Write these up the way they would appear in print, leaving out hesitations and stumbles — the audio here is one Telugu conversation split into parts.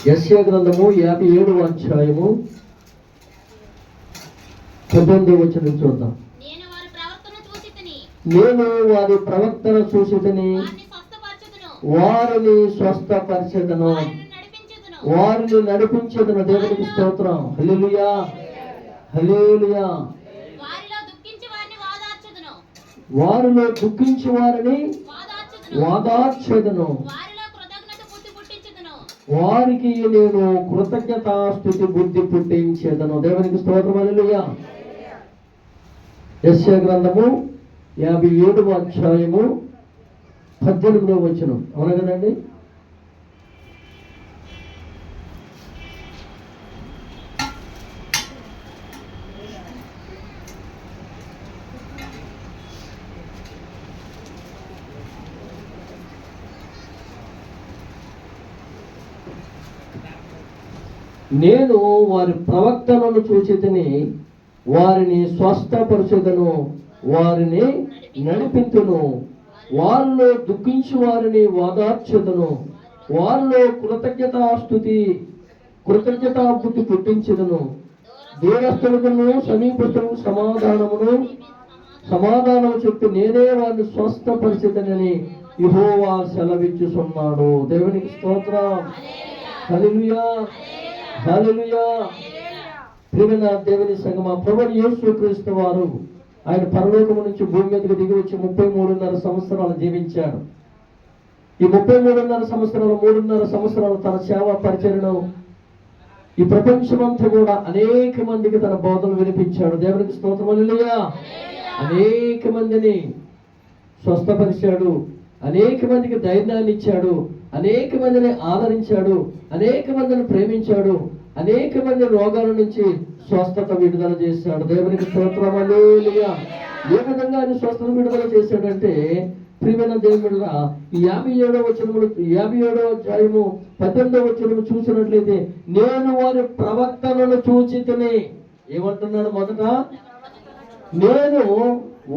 యెషయా గ్రంథము 57వ అధ్యాయము 19వ వచనం చూద్దాం. నేను వారి ప్రవర్తన చూసితిని, వారిని స్వస్థపరిచెదను, వారిని నడిపించెదను. దేవునికి స్తోత్రం. హల్లెలూయా, హల్లెలూయా. వారిలో దుఃఖించి వారిని వాదార్చెదను, వారికి నేను కృతజ్ఞతాస్తుతి బుద్ధి పుట్టించేదను. దేవునికి స్తోత్రం. హల్లెలూయా. యెషయా గ్రంథము 57వ అధ్యాయము 18వ వచనం. అవునా కదండి? నేను వారి ప్రవక్తలను చూచితిని, వారిని స్వస్థపరచెదను, వారిని నడిపింతును, వారిలో దుఃఖించి వారిని వాదార్చెదను, వారిలో కృతజ్ఞతాబుద్ధి పుట్టించెదను. దూరస్థులను సమీపస్థులకు సమాధానము చెప్పి నేనే వారిని స్వస్థపరిచెదనని యెహోవా సెలవిచ్చుచున్నాడు. దేవునికి స్తోత్రం. హల్లెలూయా, హల్లెలూయా. ప్రియమైన దేవుని సంగమా, ప్రభువు యేసుక్రీస్తు వారు ఆయన పరలోకము నుంచి భూమి మీదకి దిగి వచ్చి 33.5 సంవత్సరాలు జీవించాడు. ఈ 3.5 సంవత్సరాలు తన సేవా పరిచర్యను ఈ ప్రపంచమంతా కూడా అనేక మందికి తన బోధనలు వినిపించాడు. దేవునికి స్తోత్రం. హల్లెలూయా. అనేక మందిని స్వస్థపరిచాడు, అనేక మందికి ధైర్యాన్ని ఇచ్చాడు, అనేక మందిని ఆదరించాడు, అనేక మందిని ప్రేమించాడు, అనేక మంది రోగాల నుంచి స్వస్థత విడుదల చేశాడు. దేవునికి స్తోత్రం. హల్లెలూయా. ఏ విధంగా ఆయన స్వస్థత విడుదల చేశాడంటే, ప్రియమైన దేవుడుగా ఈ 57వ అధ్యాయము 18వ వచనము చూసినట్లయితే, నేను వారి ప్రవక్తలను చూచితిని. ఏమంటున్నాడు? మొదట నేను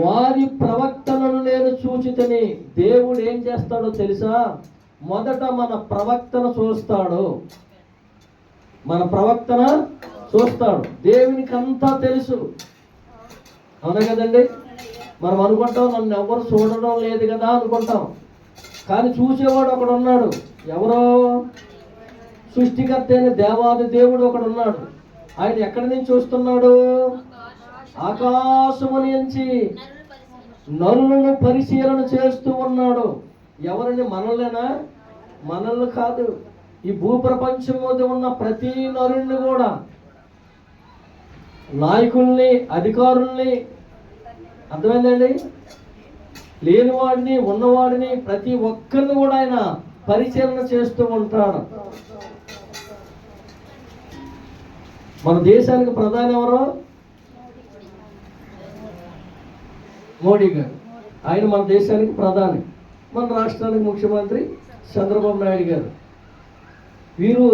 వారి ప్రవక్తలను నేను చూచితిని. దేవుడు ఏం చేస్తాడో తెలుసా? మొదట మన ప్రవక్తన చూస్తాడు. మన ప్రవక్తన చూస్తాడు. దేవునికి అంతా తెలుసు. అవునా కదండి? మనం అనుకుంటాం నన్ను ఎవరు చూడడం లేదు కదా అనుకుంటాం. కానీ చూసేవాడు ఒకడు ఉన్నాడు. ఎవరో? సృష్టికర్త అయిన దేవాది దేవుడు ఒకడు ఉన్నాడు. ఆయన ఎక్కడి నుంచి చూస్తున్నాడు? ఆకాశము నుంచి నరులను పరిశీలన చేస్తూ ఉన్నాడు. ఎవరిని? మనల్నేనా? మనల్ని కాదు. ఈ భూప్రపంచం మీద ఉన్న ప్రతి నరుణ్ణి కూడా, నాయకుల్ని, అధికారుల్ని, అర్థమైందండి, లేనివాడిని, ఉన్నవాడిని, ప్రతి ఒక్కరిని కూడా ఆయన పరిశీలన చేస్తూ ఉంటాడు. మన దేశానికి ప్రధాని ఎవరు? మోడీ గారు. ఆయన మన దేశానికి ప్రధాని. మన రాష్ట్రానికి ముఖ్యమంత్రి చంద్రబాబు నాయుడు గారు. వీరు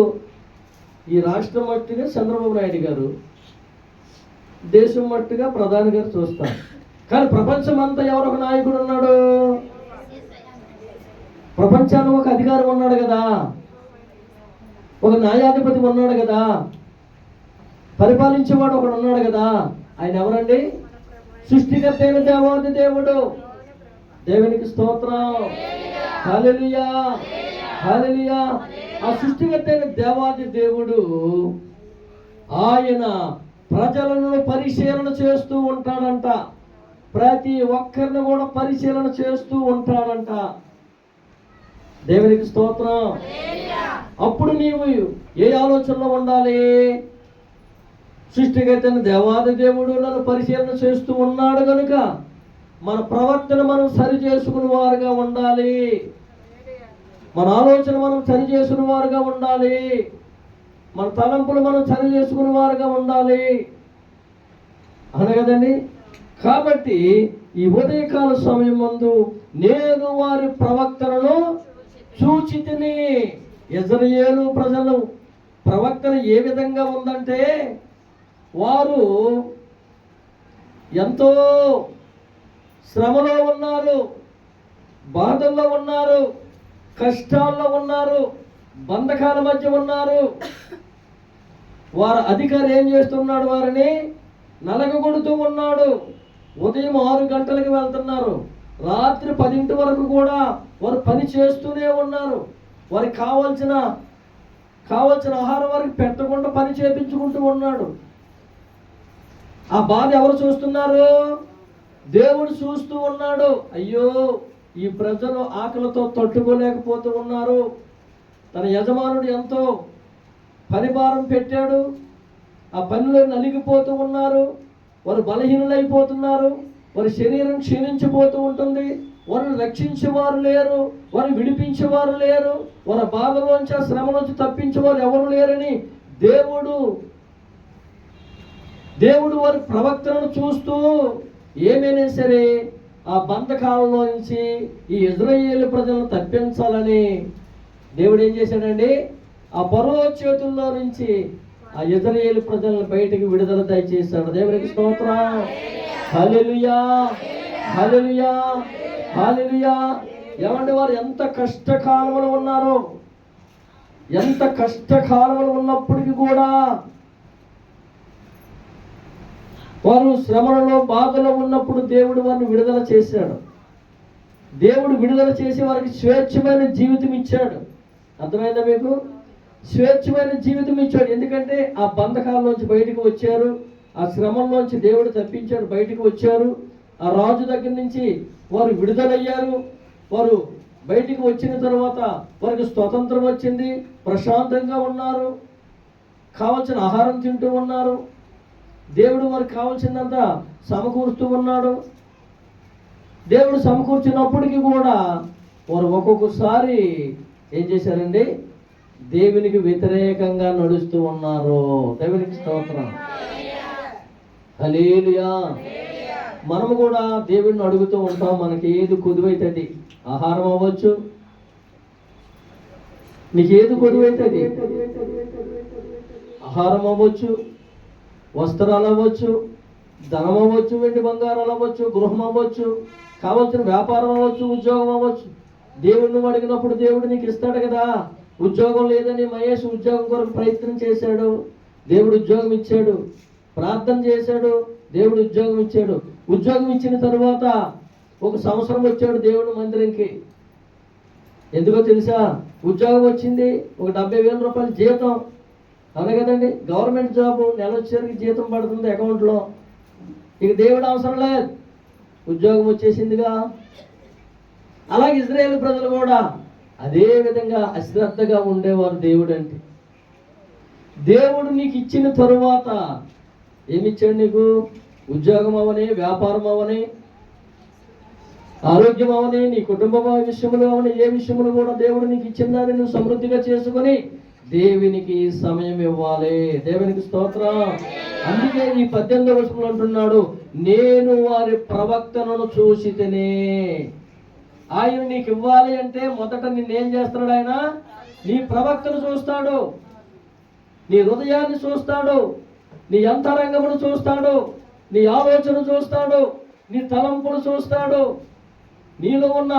ఈ రాష్ట్రం మట్టుగా చంద్రబాబు నాయుడు గారు, దేశం మట్టుగా ప్రధాని గారు చూస్తారు. కానీ ప్రపంచం అంతా ఎవరొక నాయకుడు ఉన్నాడు? ప్రపంచానికి ఒక అధికారం ఉన్నాడు కదా, ఒక న్యాయాధిపతి ఉన్నాడు కదా, పరిపాలించేవాడు ఒకడు ఉన్నాడు కదా. ఆయన ఎవరండి? సృష్టికర్త అయిన దేవాది దేవుడు. దేవునికి స్తోత్రం. హల్లెలూయా, హల్లెలూయా. ఆ సృష్టికర్త అయిన దేవాది దేవుడు ఆయన ప్రజలను పరిశీలన చేస్తూ ఉంటాడంట. ప్రతి ఒక్కరిని కూడా పరిశీలన చేస్తూ ఉంటాడంట. దేవునికి స్తోత్రం. అప్పుడు నీవు ఏ ఆలోచనలో ఉండాలి? సృష్టికర్త అయిన దేవాది దేవుడు నన్ను పరిశీలన చేస్తూ ఉన్నాడు కనుక మన ప్రవర్తన మనం సరి చేసుకుని వారుగా ఉండాలి. మన ఆలోచన మనం సరి చేసుకుని వారుగా ఉండాలి. మన తలంపులు మనం సరి చేసుకుని వారుగా ఉండాలి. అవును కదండి? కాబట్టి ఈ ఉదయకాల సమయం ముందు నేను వారి ప్రవక్తలను చూచితిని. ఇశ్రాయేలు ప్రజలు ప్రవక్తన ఏ విధంగా ఉందంటే, వారు ఎంతో శ్రమలో ఉన్నారు, బాధల్లో ఉన్నారు, కష్టాల్లో ఉన్నారు, బంధకాల మధ్య ఉన్నారు. వారి అధికారి ఏం చేస్తున్నాడు? వారిని నలగగొడుతూ ఉన్నాడు. ఉదయం 6 గంటలకు వెళ్తున్నారు, రాత్రి 10 వరకు కూడా వారు పని చేస్తూనే ఉన్నారు. వారికి కావాల్సిన ఆహారం వారికి పెట్టకుండా పని చేపించుకుంటూ ఉన్నాడు. ఆ బాధ ఎవరు చూస్తున్నారు? దేవుడు చూస్తూ ఉన్నాడు. అయ్యో, ఈ ప్రజలు ఆకలితో తట్టుకోలేకపోతూ ఉన్నారు. తన యజమానుడు ఎంతో పనిభారం పెట్టాడు, ఆ పనిలో నలిగిపోతూ ఉన్నారు. వారు బలహీనులైపోతున్నారు. వారి శరీరం క్షీణించిపోతూ ఉంటుంది. వారిని రక్షించేవారు లేరు, వారిని విడిపించేవారు లేరు, వారి బాధలోంచి, ఆ శ్రమ నుంచి తప్పించేవారు ఎవరు లేరని దేవుడు వారి ప్రవక్తలను చూస్తూ ఏమైనా సరే ఆ బంధకాలలో నుంచి ఈ ఇజ్రాయేలు ప్రజలను తప్పించాలని దేవుడు ఏం చేశాడండి? ఆ ఫరో చేతుల్లో నుంచి ఆ ఇజ్రాయేలు ప్రజలను బయటికి విడుదల దయచేశాడు. దేవునికి స్తోత్రం. హల్లెలూయా, హల్లెలూయా, హల్లెలూయా. ఏమంటే వారు ఎంత కష్టకాలంలో ఉన్నారో, ఎంత కష్టకాలంలో ఉన్నప్పటికీ కూడా, వారు శ్రమలలో బాధలో ఉన్నప్పుడు దేవుడు వారిని విడుదల చేశాడు. దేవుడు విడుదల చేసి వారికి స్వేచ్ఛమైన జీవితం ఇచ్చాడు. అర్థమైందా మీకు? స్వేచ్ఛమైన జీవితం ఇచ్చాడు. ఎందుకంటే ఆ బంధకాల్లోంచి బయటకు వచ్చారు, ఆ శ్రమంలోంచి దేవుడు తప్పించాడు, బయటకు వచ్చారు. ఆ రాజు దగ్గర నుంచి వారు విడుదలయ్యారు. వారు బయటికి వచ్చిన తర్వాత వారికి స్వతంత్రం వచ్చింది, ప్రశాంతంగా ఉన్నారు, కావలసిన ఆహారం తింటూ ఉన్నారు. దేవుడు వారికి కావాల్సిందంతా సమకూరుస్తూ ఉన్నాడు. దేవుడు సమకూర్చినప్పటికీ కూడా వారు ఒక్కొక్కసారి ఏం చేశారండి? దేవునికి వ్యతిరేకంగా నడుస్తూ ఉన్నారు. దేవునికి స్తోత్రం. హల్లెలూయా. మనము కూడా దేవుడిని అడుగుతూ ఉంటాం. మనకి ఏది కొదువైతుంది? ఆహారం అవ్వచ్చు, నీకు ఏది కొదువైతుంది? ఆహారం అవ్వచ్చు, వస్త్రాలు అవ్వచ్చు, ధనం అవ్వచ్చు, వెండి బంగారాలు అవ్వచ్చు, గృహం అవ్వచ్చు, కావాల్సిన వ్యాపారం అవ్వచ్చు, ఉద్యోగం అవ్వచ్చు. దేవుడిని అడిగినప్పుడు దేవుడు నీకు ఇస్తాడు కదా. ఉద్యోగం లేదని మహేష్ ఉద్యోగం కొరకు ప్రయత్నం చేశాడు, దేవుడు ఉద్యోగం ఇచ్చాడు. ప్రార్థన చేశాడు, దేవుడు ఉద్యోగం ఇచ్చాడు. ఉద్యోగం ఇచ్చిన తరువాత 1 సంవత్సరం వచ్చాడు దేవుడు మందిరంకి. ఎందుకో తెలుసా? ఉద్యోగం వచ్చింది, ఒక 70,000 రూపాయలు జీతం. అవునా కదండి? గవర్నమెంట్ జాబ్, నెల వచ్చేసరికి జీతం పడుతుంది అకౌంట్లో. ఇక దేవుడు అవసరం లేదు, ఉద్యోగం వచ్చేసిందిగా. అలాగే ఇజ్రాయేలు ప్రజలు కూడా అదే విధంగా అశ్రద్ధగా ఉండేవారు. దేవుడు అంటే, దేవుడు నీకు ఇచ్చిన తరువాత ఏమిచ్చాడు? నీకు ఉద్యోగం అవని, వ్యాపారం అవని, ఆరోగ్యం అవని, నీ కుటుంబ విషయంలో అవని, ఏ విషయంలో కూడా దేవుడు నీకు ఇచ్చిన దాన్ని నువ్వు సమృద్ధిగా చేసుకొని దేవునికి సమయం ఇవ్వాలి. దేవునికి స్తోత్రం. అందుకే ఈ 18వ వచనంలో అంటున్నాడు, నేను వారి ప్రవక్తలను చూసితిని. ఆయన నీకు ఇవ్వాలి అంటే మొదట నిన్నేం చేస్తున్నాడు? ఆయన నీ ప్రవక్తను చూస్తాడు, నీ హృదయాన్ని చూస్తాడు, నీ అంతరంగమును చూస్తాడు, నీ ఆలోచన చూస్తాడు, నీ తలంపులు చూస్తాడు. నీలో ఉన్న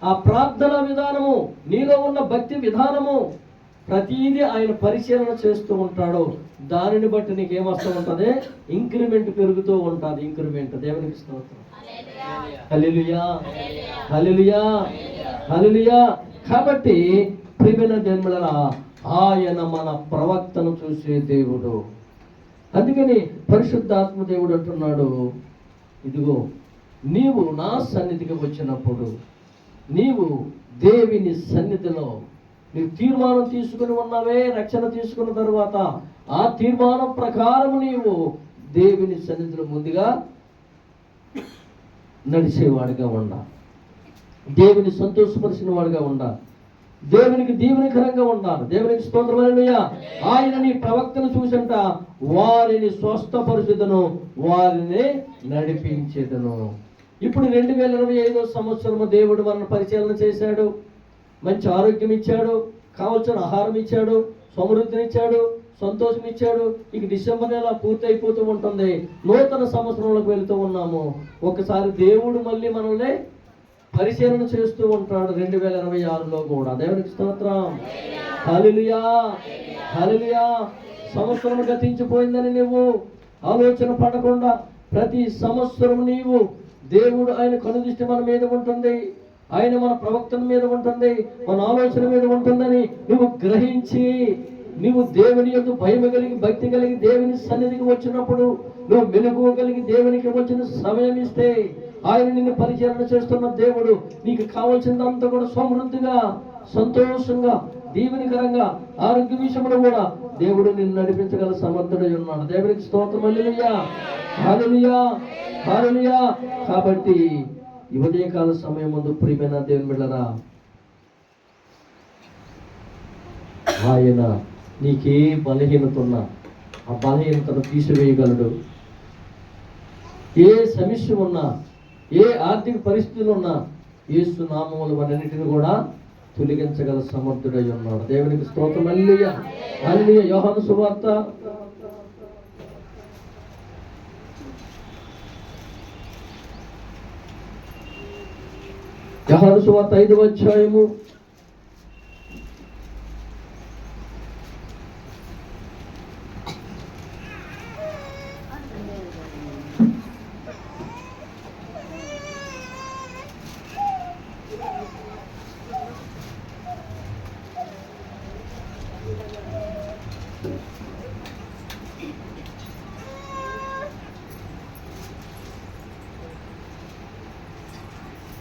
ఆ ప్రార్థన విధానము, నీలో ఉన్న భక్తి విధానము, ప్రతిదీ ఆయన పరిశీలన చేస్తూ ఉంటాడు. దానిని బట్టి నీకు ఏమొస్తూ ఉంటుంది? ఇంక్రిమెంట్ పెరుగుతూ ఉంటుంది. ఇంక్రిమెంట్. దేవునికి స్తోత్రం. హల్లెలూయా, హల్లెలూయా, హల్లెలూయా. కాబట్టి ప్రియమైన జన్మలరా, ఆయన మన ప్రవక్తను చూసే దేవుడు. అందుకని పరిశుద్ధాత్మ దేవుడు అంటున్నాడు, ఇదిగో నీవు నా సన్నిధికి వచ్చినప్పుడు, నీవు దేవుని సన్నిధిలో నీవు తీర్మానం తీసుకుని ఉన్నావే, రక్షణ తీసుకున్న తర్వాత ఆ తీర్మానం ప్రకారం నీవు దేవుని సన్నిధిలో ముందుగా నడిచేవాడిగా ఉండాలి, దేవుని సంతోషపరిచిన వాడిగా ఉండాలి, దేవునికి దీవెనకరంగా ఉండాలి. దేవునికి స్తోత్రం. హల్లెలూయా. ఆయన నీ ప్రవక్తను చూసంట వారిని స్వస్థపరిచెదను, వారిని నడిపించెదను. ఇప్పుడు 2025వ సంవత్సరము దేవుడు మనల్ని పరిశీలన చేశాడు, మంచి ఆరోగ్యం ఇచ్చాడు, కావలసిన ఆహారం ఇచ్చాడు, సమృద్ధినిచ్చాడు, సంతోషం ఇచ్చాడు. ఇక డిసెంబర్ నెల పూర్తయిపోతూ ఉంటుంది, నూతన సంవత్సరంలోకి వెళుతూ ఉన్నాము. ఒకసారి దేవుడు మళ్ళీ మనల్ని పరిశీలన చేస్తూ ఉంటాడు 2026లో కూడా. దేవునికి స్తోత్రం. హల్లెలూయా, హల్లెలూయా. సంవత్సరం గతించిపోయిందని నువ్వు ఆలోచన పడకుండా, ప్రతి సంవత్సరం నీవు దేవుడు ఆయన కనుదృష్టి మన మీద ఉంటుంది, ఆయన మన ప్రవక్తల మీద ఉంటుంది, మన ఆలోచన మీద ఉంటుందని నువ్వు గ్రహించి, నువ్వు దేవుని యందు భయం కలిగి, భక్తి కలిగి దేవుని సన్నిధికి వచ్చినప్పుడు, నువ్వు మెలకువ కలిగి దేవునికి వచ్చిన సమయం ఇస్తే, ఆయన నిన్ను పరిచరణ చేస్తున్న దేవుడు నీకు కావాల్సిందంతా కూడా సమృద్ధిగా, సంతోషంగా, దీవెనకరంగా, ఆరోగ్య విషయంలో కూడా దేవుడు నిన్ను నడిపించగల సమర్థుడై ఉన్నాడు. దేవునికి స్తోత్రం. హల్లెలూయా, హల్లెలూయా, హల్లెలూయా. కాబట్టి ఈ ఉదయకాల సమయం ముందు ప్రియమైన దేవుని బిడ్డలారా, ఆయన నీకే బలహీనత ఉన్నా ఆ బలహీనతను తీసివేయగలడు. ఏ సమస్య ఉన్నా, ఏ ఆర్థిక పరిస్థితులు ఉన్నా యేసు నామములో వాటన్నిటిని కూడా తొలగించగల సమర్థుడై ఉన్నాడు. దేవునికి స్తోత్రం. హల్లెలూయా, హల్లెలూయా. యోహాను సువార్త యోహాను సువార్త 5వ అధ్యాయము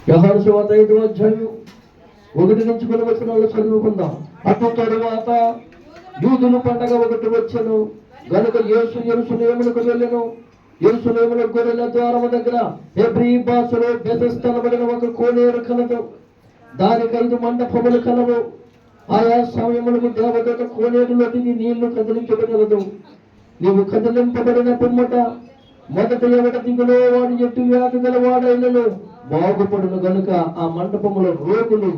యోహాను సువార్త 5వ అధ్యాయం 1 నుంచి 10 వచనాలు చదువుకుందాం. అటు తరువాత యూదుల పండగ ఒకటి వచ్చెను గనుక యేసు యెరూషలేమునకు వెళ్ళెను. యెరూషలేములో గొర్రెల ద్వారము దగ్గర హెబ్రీ భాషలో బెతెస్దా అనబడిన ఒక కోనేరు కలదు. దానికి 5 మండపములు కలవు. ఆయా సమయములకు దేవదూత కోనేరులో దిగి నీళ్లు కదిలించగలదు. నీవు కదిలింపబడిన పిమ్మట మొదట ఎవట దిగులో వాడు ఎట్టు వ్యాధి గలవాడైనను బాగుపడును గనుక ఆ మండపములో రోగులు,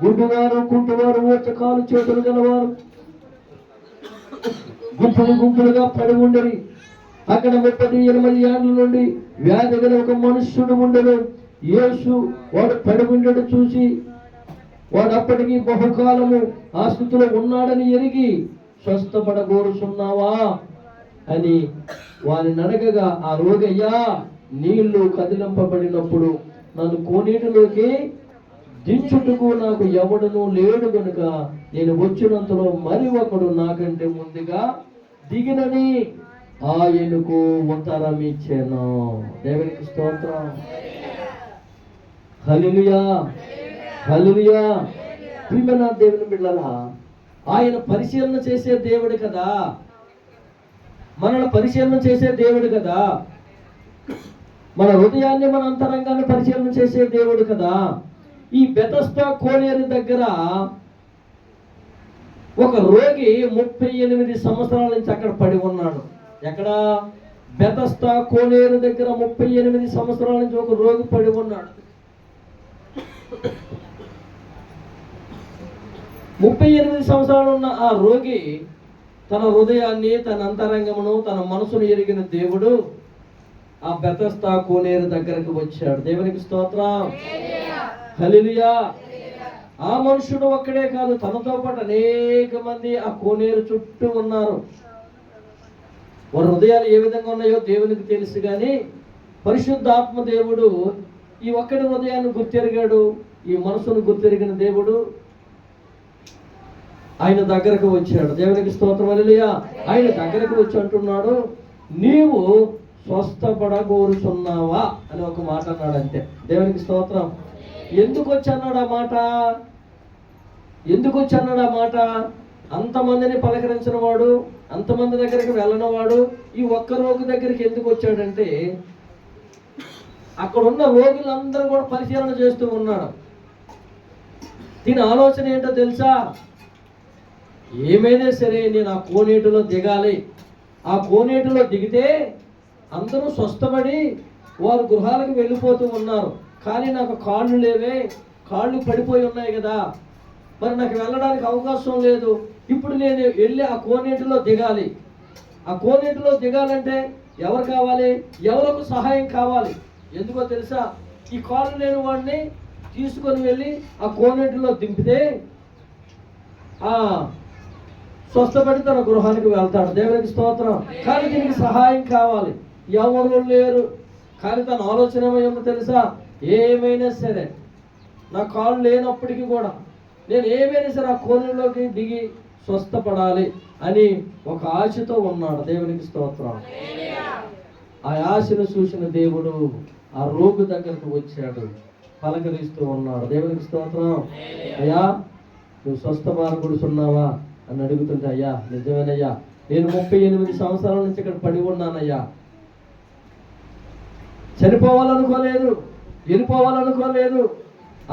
గుడ్డువారు, కుంటువారు, కాలు చేతులు గలవారు గుంపులు గుంపులుగా పడి ఉండరి. అక్కడ 38 ఏళ్ల నుండి వ్యాధి గల ఒక మనుష్యుడు ఉండడు. యేసు వాడు పడి ఉండడు చూసి, వాడు అప్పటికి బహుకాలము ఆ స్థితిలో ఉన్నాడని ఎరిగి, స్వస్థపడగోరుచున్నావా అని వారిని అడగగా, ఆ రోగయ్యా, నీళ్లు కదిలింపబడినప్పుడు నన్ను కోనేటిలోకి దించుటకు నాకు ఎవడను లేడు గనుక నేను వచ్చినంతలో మరి ఒకడు నాకంటే ముందుగా దిగినని ఆయనకు ఉత్తరం ఇచ్చాను. దేవునికి స్తోత్రం. హల్లెలూయా, హల్లెలూయా. ప్రియమైన దేవుని బిడ్డలారా, ఆయన పరిశీలన చేసే దేవుడు కదా, మనల్ని పరిశీలన చేసే దేవుడు కదా, మన హృదయాన్ని, మన అంతరంగాన్ని పరిశీలన చేసే దేవుడు కదా. ఈ బెతెస్దా కోనేరు దగ్గర ఒక రోగి 38 సంవత్సరాల నుంచి అక్కడ పడి ఉన్నాడు. ఎక్కడ? బెతెస్దా కోనేరు దగ్గర 38 సంవత్సరాల నుంచి ఒక రోగి పడి ఉన్నాడు. 38 సంవత్సరాలు ఉన్న ఆ రోగి తన హృదయాన్ని, తన అంతరంగమును, తన మనసును ఎరిగిన దేవుడు ఆ బెతెస్దా కోనేరు దగ్గరకు వచ్చాడు. దేవునికి స్తోత్రం. హల్లెలూయా. ఆ మనుషుడు ఒక్కడే కాదు, తనతో పాటు అనేక మంది ఆ కోనేరు చుట్టూ ఉన్నారు. వారి హృదయాలు ఏ విధంగా ఉన్నాయో దేవునికి తెలుసు, కానీ పరిశుద్ధాత్మ దేవుడు ఈ ఒక్కడి హృదయాన్ని గుర్తెరిగాడు. ఈ మనసును గుర్తెరిగిన దేవుడు ఆయన దగ్గరకు వచ్చాడు. దేవునికి స్తోత్రం. హల్లెలూయా. ఆయన దగ్గరకు వచ్చి అంటున్నాడు, నీవు స్వస్థపడగోరుచున్నావా అని ఒక మాట అన్నాడు అంతే. దేవునికి స్తోత్రం. ఎందుకు వచ్చి అన్నాడు ఆ మాట? ఎందుకు వచ్చి అన్నాడు ఆ మాట? అంతమందిని పలకరించిన వాడు, అంతమంది దగ్గరికి వెళ్ళని వాడు ఈ ఒక్క రోగి దగ్గరికి ఎందుకు వచ్చాడంటే, అక్కడ ఉన్న రోగులందరూ కూడా పరిశీలన చేస్తూ ఉన్నాడు. దీని ఆలోచన ఏంటో తెలుసా? ఏమైనా సరే నేను ఆ కోనేటిలో దిగాలి. ఆ కోనేటిలో దిగితే అందరూ స్వస్థపడి వారు గృహాలకు వెళ్ళిపోతూ ఉన్నారు. కానీ నాకు కాళ్ళు లేవే, కాళ్ళు పడిపోయి ఉన్నాయి కదా, మరి నాకు వెళ్ళడానికి అవకాశం లేదు. ఇప్పుడు నేను వెళ్ళి ఆ కోనేటిలో దిగాలి. ఆ కోనేటిలో దిగాలంటే ఎవరు కావాలి? ఎవరికి సహాయం కావాలి? ఎందుకో తెలుసా? ఈ కాళ్ళు లేని వాడిని తీసుకొని వెళ్ళి ఆ కోనేటిలో దింపితే స్వస్థపడి తన గృహానికి వెళ్తాడు. దేవునికి స్తోత్రం. కానీ దీనికి సహాయం కావాలి. ఎవరు లేరు. కానీ తన ఆలోచన ఏమో తెలుసా? ఏమైనా సరే నా కాళ్ళు లేనప్పటికీ కూడా నేను ఏమైనా సరే ఆ కోనేటిలోకి దిగి స్వస్థపడాలి అని ఒక ఆశతో ఉన్నాడు. దేవునికి స్తోత్రం. ఆ ఆశను చూసిన దేవుడు ఆ రోగి దగ్గరకు వచ్చాడు, పలకరిస్తూ ఉన్నాడు. దేవునికి స్తోత్రం. అయ్యా, నువ్వు స్వస్థమార్గుడుచున్నావా అని అడుగుతుంటే, అయ్యా నిజమేనయ్యా, నేను 38 సంవత్సరాల నుంచి ఇక్కడ పడి ఉన్నానయ్యా. చనిపోవాలనుకోలేదు, వెళ్ళిపోవాలనుకోలేదు,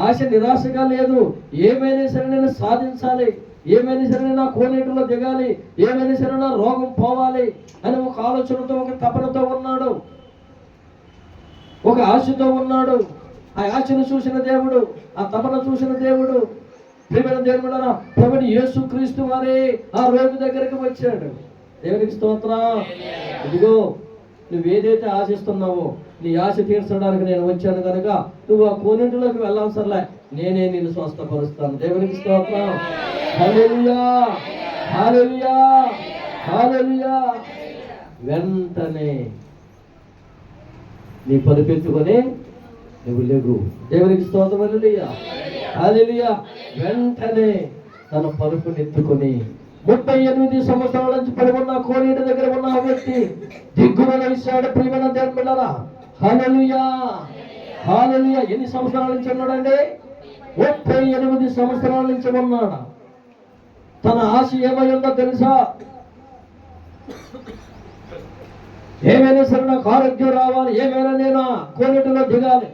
ఆశ నిరాశగా లేదు. ఏమైనా సరే నేను సాధించాలి, ఏమైనా సరే నా కోనేటిలో దిగాలి, ఏమైనా సరే నా రోగం పోవాలి అని ఒక ఆలోచనతో, ఒక తపనతో ఉన్నాడు, ఒక ఆశతో ఉన్నాడు. ఆ ఆశను చూసిన దేవుడు, ఆ తపన చూసిన దేవుడు, ప్రియమైన దేవుడా, ప్రభువు యేసుక్రీస్తు వారే ఆ రోగి దగ్గరికి వచ్చాడు. దేవునికి స్తోత్రం. ఇదిగో నువ్వేదైతే ఆశిస్తున్నావో నీ ఆశ తీర్చడానికి నేను వచ్చాను కనుక నువ్వు ఆ కోనేటిలోకి వెళ్ళాల్సర్లే, నేనే నిన్ను స్వస్థపరుస్తాను. దేవునికి స్తోత్రం. హల్లెలూయా, హల్లెలూయా, హల్లెలూయా. వెంటనే నీ పరుపెత్తుకొని నువ్వు లేవు. దేవునికి స్తోత్రం. హల్లెలూయా, హల్లెలూయా. వెంటనే తన పరుపునెత్తుకొని 38 సంవత్సరాల నుంచి పడి ఉన్న కోనేటి దగ్గర ఉన్న ఆ వ్యక్తి దిగ్గున వేశాడు. ప్రియమైన దేవుడా, హల్లెలూయా, హల్లెలూయా. ఎన్ని సంవత్సరాల నుంచి ఉన్నాడండి? 38 సంవత్సరాల నుంచి ఉన్నాడు. తన ఆశ ఏమై ఉందో తెలుసా? ఏమైనా సరే నాకు ఆరోగ్యం రావాలి, ఏమైనా నేను కోనేటిలో దిగాలి,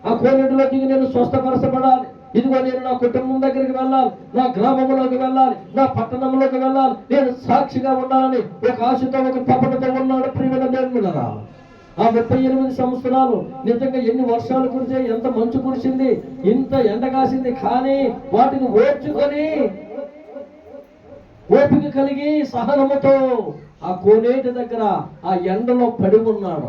ఆ కోనేటిలో దిగి నేను స్వస్థపరచబడాలి, ఇదిగో నేను నా కుటుంబం దగ్గరికి వెళ్ళాలి, నా గ్రామంలోకి వెళ్ళాలి, నా పట్టణంలోకి వెళ్ళాలి, నేను సాక్షిగా ఉండాలని ఒక ఆశతో, ఒక తపనతో ఉన్నాడు. ప్రియమైన దేవుడా, ఆ 38 సంవత్సరాలు నిజంగా ఎన్ని వర్షాలు కురిసాయి, ఎంత మంచు కురిసింది, ఇంత ఎండ కాసింది, కానీ వాటిని ఓర్చుకొని ఓపిక కలిగి సహనముతో ఆ కోనేటి దగ్గర ఆ ఎండలో పడి ఉన్నాడు.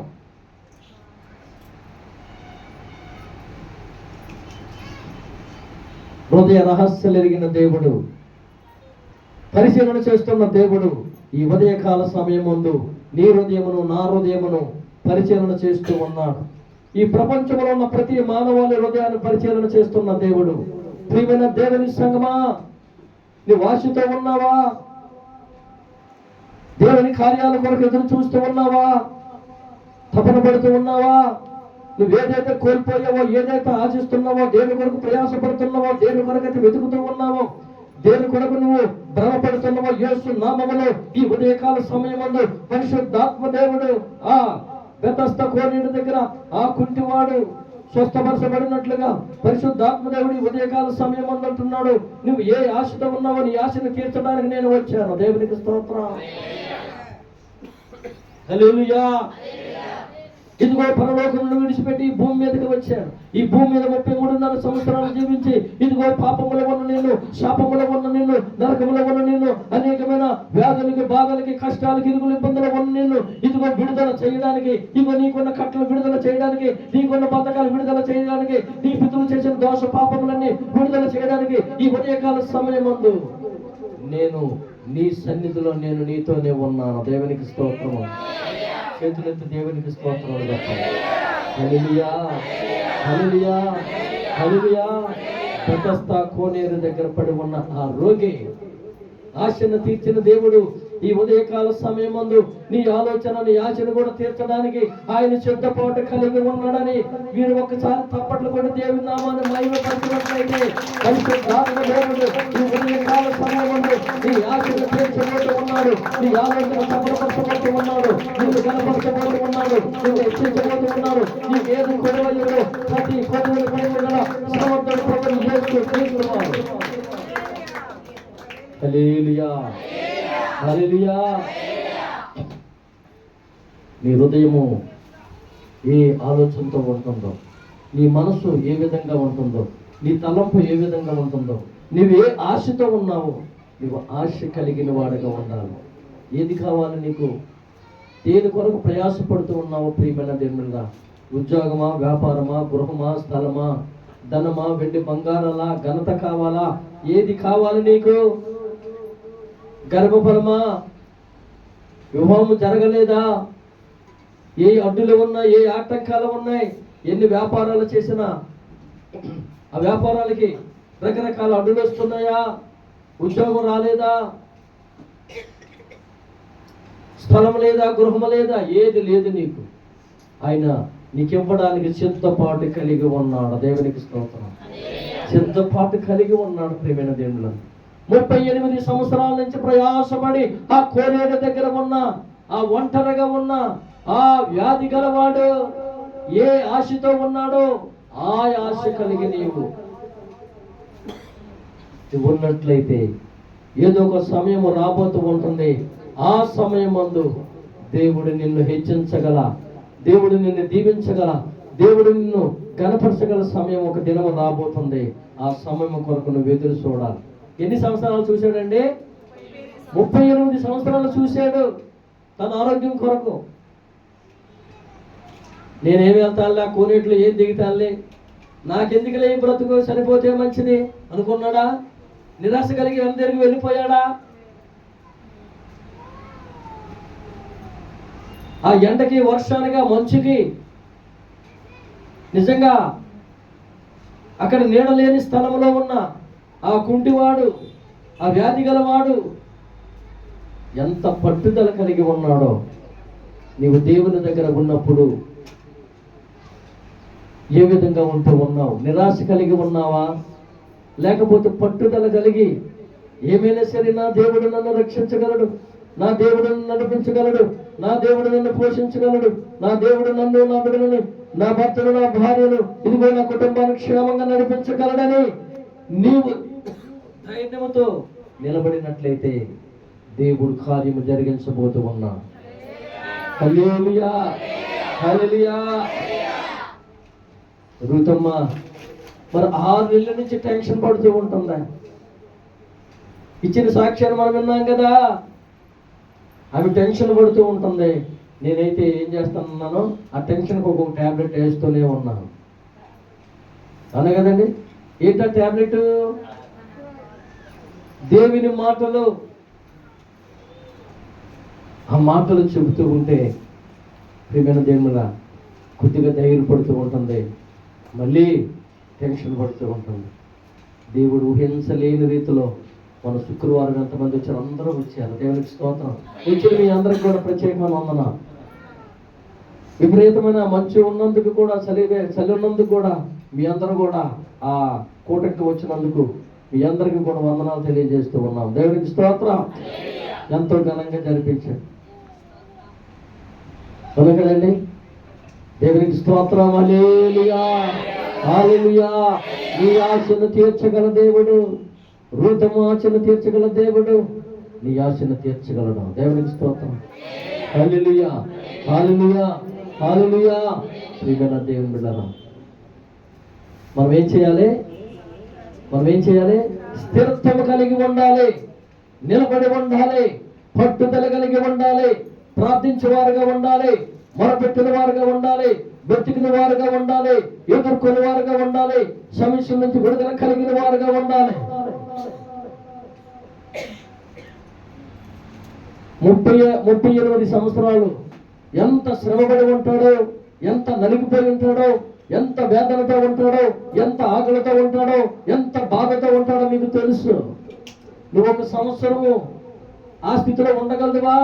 హృదయ రహస్యాలు ఎరిగిన దేవుడు, పరిశీలన చేస్తున్న దేవుడు ఈ ఉదయకాల సమయం ముందు నీ హృదయమును నా హృదయమును పరిశీలన చేస్తూ ఉన్నాడు. ఈ ప్రపంచంలో ఉన్న ప్రతి మానవాళి హృదయాన్ని పరిశీలన చేస్తున్న దేవుడు. ప్రియమైన దేవుని సంగమా, నీ ఆశతో ఉన్నావా? దేవుని కార్యాల కొరకు ఎదురు చూస్తూ ఉన్నావా? తపన పడుతూ ఉన్నావా? నువ్వు ఏదైతే కోల్పోయావో, ఏదైతే ఆశిస్తున్నావో, దేని కొరకు ప్రయాసపడుతున్నావో, దేని కొరకు అయితే వెతుకుతూ ఉన్నావో, దేని కొరకు నువ్వు భ్రమపడుతున్నావో, యేసు నామములో ఈ ఉదయకాల సమయమందు పరిశుద్ధాత్మ దేవుడు ఆ బెతస్తా కోనేటి దగ్గర ఆ కుంటివాడు స్వస్థపరచబడినట్లుగా పరిశుద్ధాత్మ దేవుడు ఈ ఉదయకాల సమయం అంటున్నాడు, నువ్వు ఏ ఆశతో ఉన్నావో నీ ఆశను తీర్చడానికి నేను వచ్చాను. దేవునికి స్తోత్రం. హల్లెలూయా. ఇదిగో పరలోకం నుండి విడిచిపెట్టి ఈ భూమి మీదకి వచ్చాను. ఈ భూమి మీద 33.5 సంవత్సరాలు జీవించి ఇదిగో పాపములో ఉన్న నిన్ను, శాపములో ఉన్న నిన్ను, నరకములో ఉన్న నిన్ను, అనేకమైన వ్యాధులకి, బాధలకి, కష్టాలకి, ఇరుగులు, ఇబ్బందులు ఉన్న నిన్ను ఇదిగో విడుదల చేయడానికి, ఇదిగో నీకున్న కట్టలు విడుదల చేయడానికి, నీకున్న బతకాలు విడుదల చేయడానికి, నీ పితరులు చేసిన దోష పాపములన్నీ విడుదల చేయడానికి ఈ ఉదయకాల సమయం ముందు నేను నీ సన్నిధిలో నేను నీతోనే ఉన్నాను. దేవునికి స్తోత్రము. చేతులెత్తి దేవునికి స్తోత్రాలు చెప్పాలి. హల్లెలూయా, హల్లెలూయా, హల్లెలూయా. బెతస్తా కోనేరు దగ్గర పడి ఉన్న ఆ రోగి ఆశను తీర్చిన దేవుడు ఈ ఉదయకాల సమయం ముందు నీ ఆలోచన, నీ ఆశను కూడా తీర్చడానికి ఆయన సిద్ధపాటు కలిగి ఉన్నాడని మీరు ఒక్కసారి తప్పట్లు కూడా దేవుని నామాన్ని మహిమపరచినట్లయితే పరిశుద్ధాత్మ దేవుడు ఈ ఉదయకాల సమయం ముందు నీ ఆశను తీర్చబోతూ ఉన్నాడు, నీ ఆలోచన సఫలపరచబోతూ ఉన్నాడు, నీకు కనపరచబోతూ ఉన్నాడు, నువ్వు హెచ్చించబోతూ ఉన్నాడు. నీకు ఏది కొడవయ్యో ప్రతి కొడుకులు గల సమర్థుడు ప్రభువు యేసు క్రీస్తువారు. హల్లెలూయా, హల్లెలూయా. నీ హృదయము ఏ ఆలోచనతో ఉంటుందో, నీ మనసు ఏ విధంగా ఉంటుందో, నీ తలంపు ఏ విధంగా ఉంటుందో, నీవు ఏ ఆశతో ఉన్నావో నీవు ఆశ కలిగిన వాడుగా ఉండాలి. ఏది కావాలి నీకు? దేని కొరకు ప్రయాసపడుతూ ఉన్నావో ప్రియమైన దేవుడా? ఉద్యోగమా, వ్యాపారమా, గృహమా, స్థలమా, ధనమా, వెండి బంగారాలా, ఘనత కావాలా? ఏది కావాలి నీకు? గర్భఫలమా? వివాహం జరగలేదా? ఏ అడ్డులు ఉన్నాయి, ఏ ఆటంకాలు ఉన్నాయి, ఎన్ని వ్యాపారాలు చేసినా ఆ వ్యాపారాలకి రకరకాల అడ్డులు వస్తున్నాయా? ఉద్యోగం రాలేదా? స్థలం లేదా? గృహం లేదా? ఏది లేదు నీకు. ఆయన నీకివ్వడానికి సిద్ధపాటు కలిగి ఉన్నాడు. దేవునికి స్తోత్రం. సిద్ధపాటు కలిగి ఉన్నాడు. ప్రియమైన దేవుడు, 38 సంవత్సరాల నుంచి ప్రయాసపడి ఆ కోనేరు దగ్గర ఉన్న, ఆ ఒంటరిగా ఉన్న ఆ వ్యాధి గలవాడు ఏ ఆశతో ఉన్నాడో ఆ ఆశ కలిగి నీవు ఉన్నట్లయితే ఏదో ఒక సమయం రాబోతూ ఉంటుంది. ఆ సమయం మందు దేవుడు నిన్ను హెచ్చించగల, దేవుడు నిన్ను దీవించగల, దేవుడు నిన్ను కనపరచగల సమయం ఒక దినం రాబోతుంది. ఆ సమయం కొరకు నువ్వు ఎదురు చూడాలి. ఎన్ని సంవత్సరాలు చూశాడండి? 38 సంవత్సరాలు చూశాడు తన ఆరోగ్యం కొరకు. నేనేమి వెళ్తానులే, కోనేట్లో ఏం దిగుతానులే, నాకెందుకులే ఈ బ్రతుకు, సరిపోతే మంచిది అనుకున్నాడా? నిరాశ కలిగి వెనదిరిగి వెళ్ళిపోయాడా? ఆ ఎండకి, వర్షానిగా, మంచుకి నిజంగా అక్కడ నీడ లేని స్థలంలో ఉన్న ఆ కుంటివాడు, ఆ వ్యాధి గలవాడు ఎంత పట్టుదల కలిగి ఉన్నాడో. నీవు దేవుని దగ్గర ఉన్నప్పుడు ఏ విధంగా ఉంటూ ఉన్నావు? నిరాశ కలిగి ఉన్నావా? లేకపోతే పట్టుదల కలిగి ఏమైనా సరే నా దేవుడు నన్ను రక్షించగలడు, నా దేవుడు నన్ను నడిపించగలడు, నా దేవుడు నన్ను పోషించగలడు, నా దేవుడు నన్ను, నా బిడ్డలను, నా భర్తను, నా భార్యను, ఇదిగో నా కుటుంబాన్ని క్షేమంగా నడిపించగలడని నీవు ధైర్యంతో నిలబడినట్లయితే దేవుడు కార్యము జరిగించబోతూ ఉన్నా. హల్లెలూయా, హల్లెలూయా. రూతమ్మ మరి 6 నెలల నుంచి టెన్షన్ పడుతూ ఉంటుందా? ఇచ్చిన సాక్ష్యాన్ని మనం విన్నాం కదా. ఆమె టెన్షన్ పడుతూ ఉంటుంది. నేనైతే ఏం చేస్తానన్నానో ఆ టెన్షన్కి ఒక్కొక్క ట్యాబ్లెట్ వేస్తూనే ఉన్నాను. అనే కదండి. ఏంటా ట్యాబ్లెట్? దేవుని మాటలు. ఆ మాటలు చెబుతూ ఉంటే ప్రియమైన దేవునిలా కొద్దిగా ధైర్యపడుతూ ఉంటుంది, మళ్ళీ టెన్షన్ పడుతూ ఉంటుంది. దేవుడు ఊహించలేని రీతిలో మన శుక్రవారం ఎంతమంది వచ్చారు? అందరూ వచ్చారు. దేవునికి స్తోత్రం. వచ్చిన మీ అందరికి కూడా ప్రత్యేకమైన వందనాలు. విపరీతమైన మంచు ఉన్నందుకు కూడా, చలి ఉన్నందుకు కూడా మీ అందరూ కూడా ఆ కూటకి వచ్చినందుకు మీ అందరికీ కూడా వందనాలు తెలియజేస్తూ ఉన్నాం. దేవునికి స్తోత్రం. ఎంతో ఘనంగా జరిపించాడు కదండి. దేవునికి స్తోత్రం. హల్లెలూయా, హల్లెలూయా. నీ ఆశను తీర్చగల దేవుడు, రూతము ఆశను తీర్చగల దేవుడు నీ ఆశను తీర్చగలడు. దేవునికి స్తోత్రం. హల్లెలూయా, హల్లెలూయా, హల్లెలూయా. ప్రియమైన దేవుని బిడ్డలారా, మనం ఏం చేయాలి? స్థిరత్వం కలిగి ఉండాలి, నిలబడి ఉండాలి, పట్టుదల కలిగి ఉండాలి, ప్రార్థించేవారుగా ఉండాలి, మొరపెట్టిన వారుగా ఉండాలి, బ్రతికిన వారుగా ఉండాలి, ఎదుర్కొన్న వారుగా ఉండాలి, సమస్యల నుంచి విడుదల కలిగిన వారుగా ఉండాలి. 38 సంవత్సరాలు ఎంత శ్రమపడి ఉంటాడో, ఎంత నలిగిపోయి ఉంటాడో, ఎంత వేదనతో ఉంటాడో, ఎంత ఆకలితో ఉంటాడో, ఎంత బాధతో ఉంటాడో మీకు తెలుసు. నువ్వు 1 సంవత్సరము ఆ స్థితిలో ఉండగలదువా?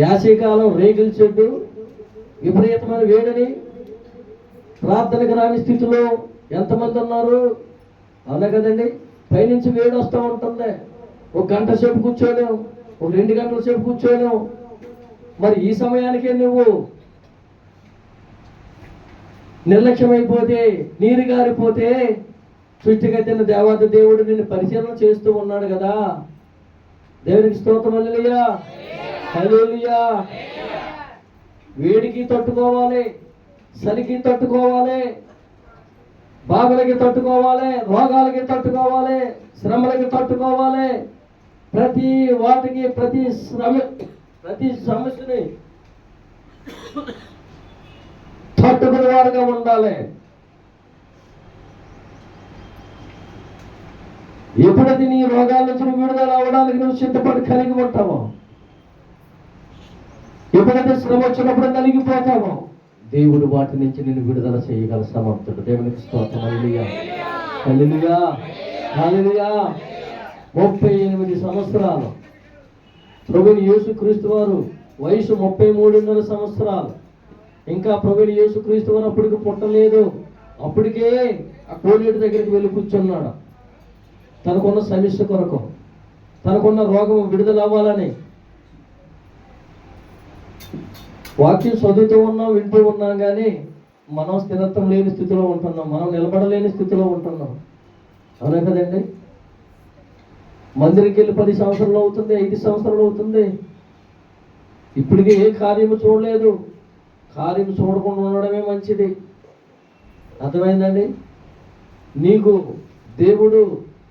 యాసీకాలం రేగుల చెట్టు, విపరీతమైన వేడిని, ప్రార్థనకు రాని స్థితిలో ఎంతమంది ఉన్నారు? అవునా కదండి. పైనుంచి వేడి వస్తూ ఉంటుంది. 1 గంట సేపు కూర్చోలేవు, 2 గంటల సేపు కూర్చోలేవు. మరి ఈ సమయానికే నువ్వు నిర్లక్ష్యమైపోతే, నీరు గారిపోతే, సృష్టికర్తైన దేవాది దేవుడు నిన్ను పరిశీలన చేస్తూ ఉన్నాడు కదా. దేవునికి స్తోత్రం. హల్లెలూయా, హల్లెలూయా. వేడికి తట్టుకోవాలి, చలికి తట్టుకోవాలి, బాధలకి తట్టుకోవాలి, రోగాలకి తట్టుకోవాలి, శ్రమలకి తట్టుకోవాలి. ప్రతి వాటికి, ప్రతి సమస్యని వారుగా ఉండాలి. ఎప్పుడైతే నీ రోగాల నుంచి నువ్వు విడుదల అవడానికి నువ్వు సిద్ధపడి కలిగి ఉంటావో, ఎప్పుడైతే శ్రమ వచ్చినప్పుడు నలిగిపోతావో, దేవుడు వాటి నుంచి నిన్ను విడుదల చేయగల సమర్థుడు. దేవునికి స్తోత్రం. హల్లెలూయా, హల్లెలూయా, హల్లెలూయా. 38 సంవత్సరాలు ప్రభువైన యేసుక్రీస్తు వారు వయసు 33.5 సంవత్సరాలు. ఇంకా ప్రభువైన యేసుక్రీస్తు వారు అప్పటికి పుట్టలేదు. అప్పటికే ఆ కోనేటి దగ్గరికి వెళ్ళి కూర్చున్నాడు. తనకున్న సమస్య కొరకు, తనకున్న రోగం విడుదల అవ్వాలని. వాక్యం చదువుతూ ఉన్నాం, వింటూ ఉన్నాం, కానీ మనం స్థిరత్వం లేని స్థితిలో ఉంటున్నాం, మనం నిలబడలేని స్థితిలో ఉంటున్నాం. అవునా కదండి? మందిరికి వెళ్ళి 10 సంవత్సరాలు అవుతుంది, 5 సంవత్సరాలు అవుతుంది, ఇప్పటికీ ఏ కార్యము చూడలేదు. కార్యము చూడకుండా ఉండడమే మంచిది. అర్థమైందండి? నీకు దేవుడు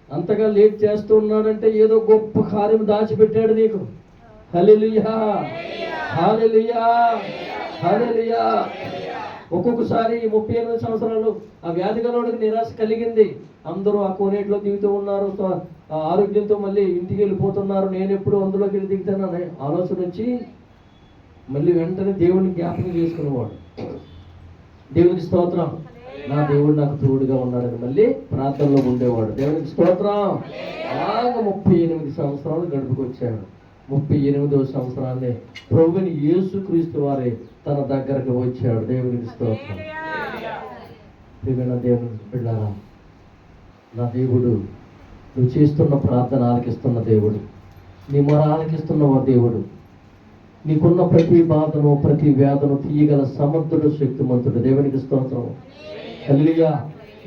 అంతగా లేట్ చేస్తూ ఉన్నాడంటే ఏదో గొప్ప కార్యం దాచిపెట్టాడు నీకు. హల్లెలూయా, హల్లెలూయా, హల్లెలూయా. ఒక్కొక్కసారి 38 సంవత్సరాలు ఆ వ్యాధి గలవాడికి నిరాశ కలిగింది. అందరూ ఆ కోనేటిలో దిగుతూ ఉన్నారు, ఆరోగ్యంతో మళ్ళీ ఇంటికి వెళ్ళిపోతున్నారు. నేను ఎప్పుడు అందులోకి వెళ్ళి దిగుతానని ఆలోచన వచ్చి మళ్ళీ వెంటనే దేవుడిని జ్ఞాపకం చేసుకునేవాడు. దేవునికి స్తోత్రం. నా దేవుడు నాకు తోడుగా ఉన్నాడని మళ్ళీ ప్రార్థనలో ఉండేవాడు. దేవునికి స్తోత్రం. అలాగా 38 సంవత్సరాలు గడుపుకొచ్చాడు. 38వ సంవత్సరాన్ని ప్రభువైన యేసుక్రీస్తు వారే తన దగ్గరకు వచ్చాడు. దేవునికి స్తోత్రం. దేవుని బిడ్డలారా, నా దేవుడు నువ్వు చేస్తున్న ప్రార్థన ఆలకిస్తున్న దేవుడు, నీ మొర ఆలకిస్తున్న దేవుడు, నీకున్న ప్రతి బాధను ప్రతి వ్యాధను తీయగల సమర్థుడు, శక్తిమంతుడు. దేవునికి స్తోత్రం. హల్లెలూయా.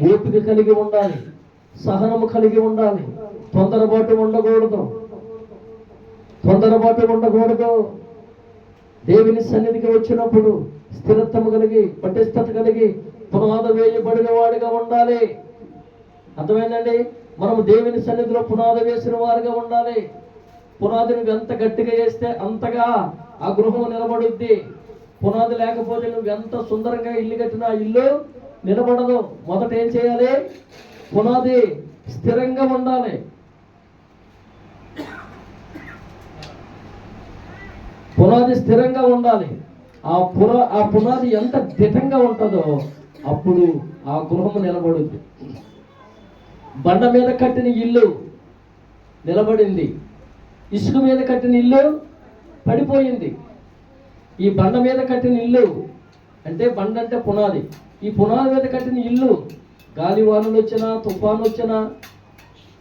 ఓపిక కలిగి ఉండాలి, సహనము కలిగి ఉండాలి, తొందరపాటు ఉండకూడదు, తొందరపాటు ఉండకూడదు. దేవుని సన్నిధికి వచ్చినప్పుడు స్థిరత్వం కలిగి, పటిష్టత కలిగి, పునాది వేయబడిన వాడిగా ఉండాలి. అర్థమైందండి? మనము దేవుని సన్నిధిలో పునాది వేసిన వారిగా ఉండాలి. పునాదిని ఎంత గట్టిగా వేస్తే అంతగా ఆ గృహం నిలబడుద్ది. పునాది లేకపోతే నువ్వు ఎంత సుందరంగా ఇల్లు కట్టినా ఇల్లు నిలబడదు. మొదట ఏం చేయాలి? పునాది స్థిరంగా ఉండాలి. పునాది స్థిరంగా ఉండాలి. ఆ పునాది ఎంత దిటంగా ఉంటుందో అప్పుడు ఆ గృహము నిలబడుద్ది. బండ మీద కట్టిన ఇల్లు నిలబడింది, ఇసుక మీద కట్టిన ఇల్లు పడిపోయింది. ఈ బండ మీద కట్టిన ఇల్లు అంటే, బండ అంటే పునాది, ఈ పునాది మీద కట్టిన ఇల్లు గాలివానలు వచ్చినా, తుఫాను వచ్చినా,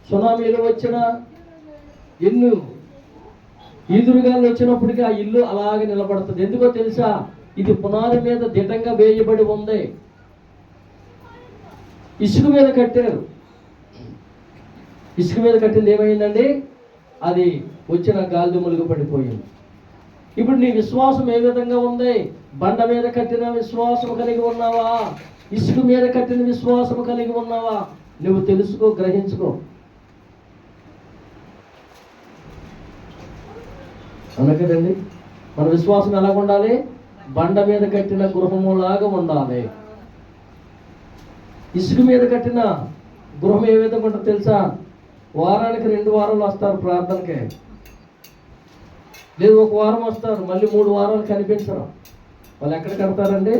సునామీలు వచ్చినా, ఎన్నో ఈదురుగాలు వచ్చినప్పటికీ ఆ ఇల్లు అలాగే నిలబడుతుంది. ఎందుకో తెలుసా? ఇది పునాది మీద దిటంగా వేయబడి ఉంది. ఇసుక మీద కట్టారు. ఇసుక మీద కట్టింది ఏమైందండి? అది వచ్చిన గాలిదుములుగా పడిపోయింది. ఇప్పుడు నీ విశ్వాసం ఏ విధంగా ఉంది? బండ మీద కట్టిన విశ్వాసం కలిగి ఉన్నావా? ఇసుక మీద కట్టిన విశ్వాసం కలిగి ఉన్నావా? నువ్వు తెలుసుకో, గ్రహించుకో. అవును కదండి? మన విశ్వాసం ఎలా ఉండాలి? బండ మీద కట్టిన గృహములాగా ఉండాలి. ఇసుక మీద కట్టిన గృహం ఏ విధంగా ఉంటుందో తెలుసా? వారానికి 2 వారాలు వస్తారు ప్రార్థనకే, లేదు 1 వారం వస్తారు, మళ్ళీ 3 వారాలు కనిపించరు. వాళ్ళు ఎక్కడ కడతారండి?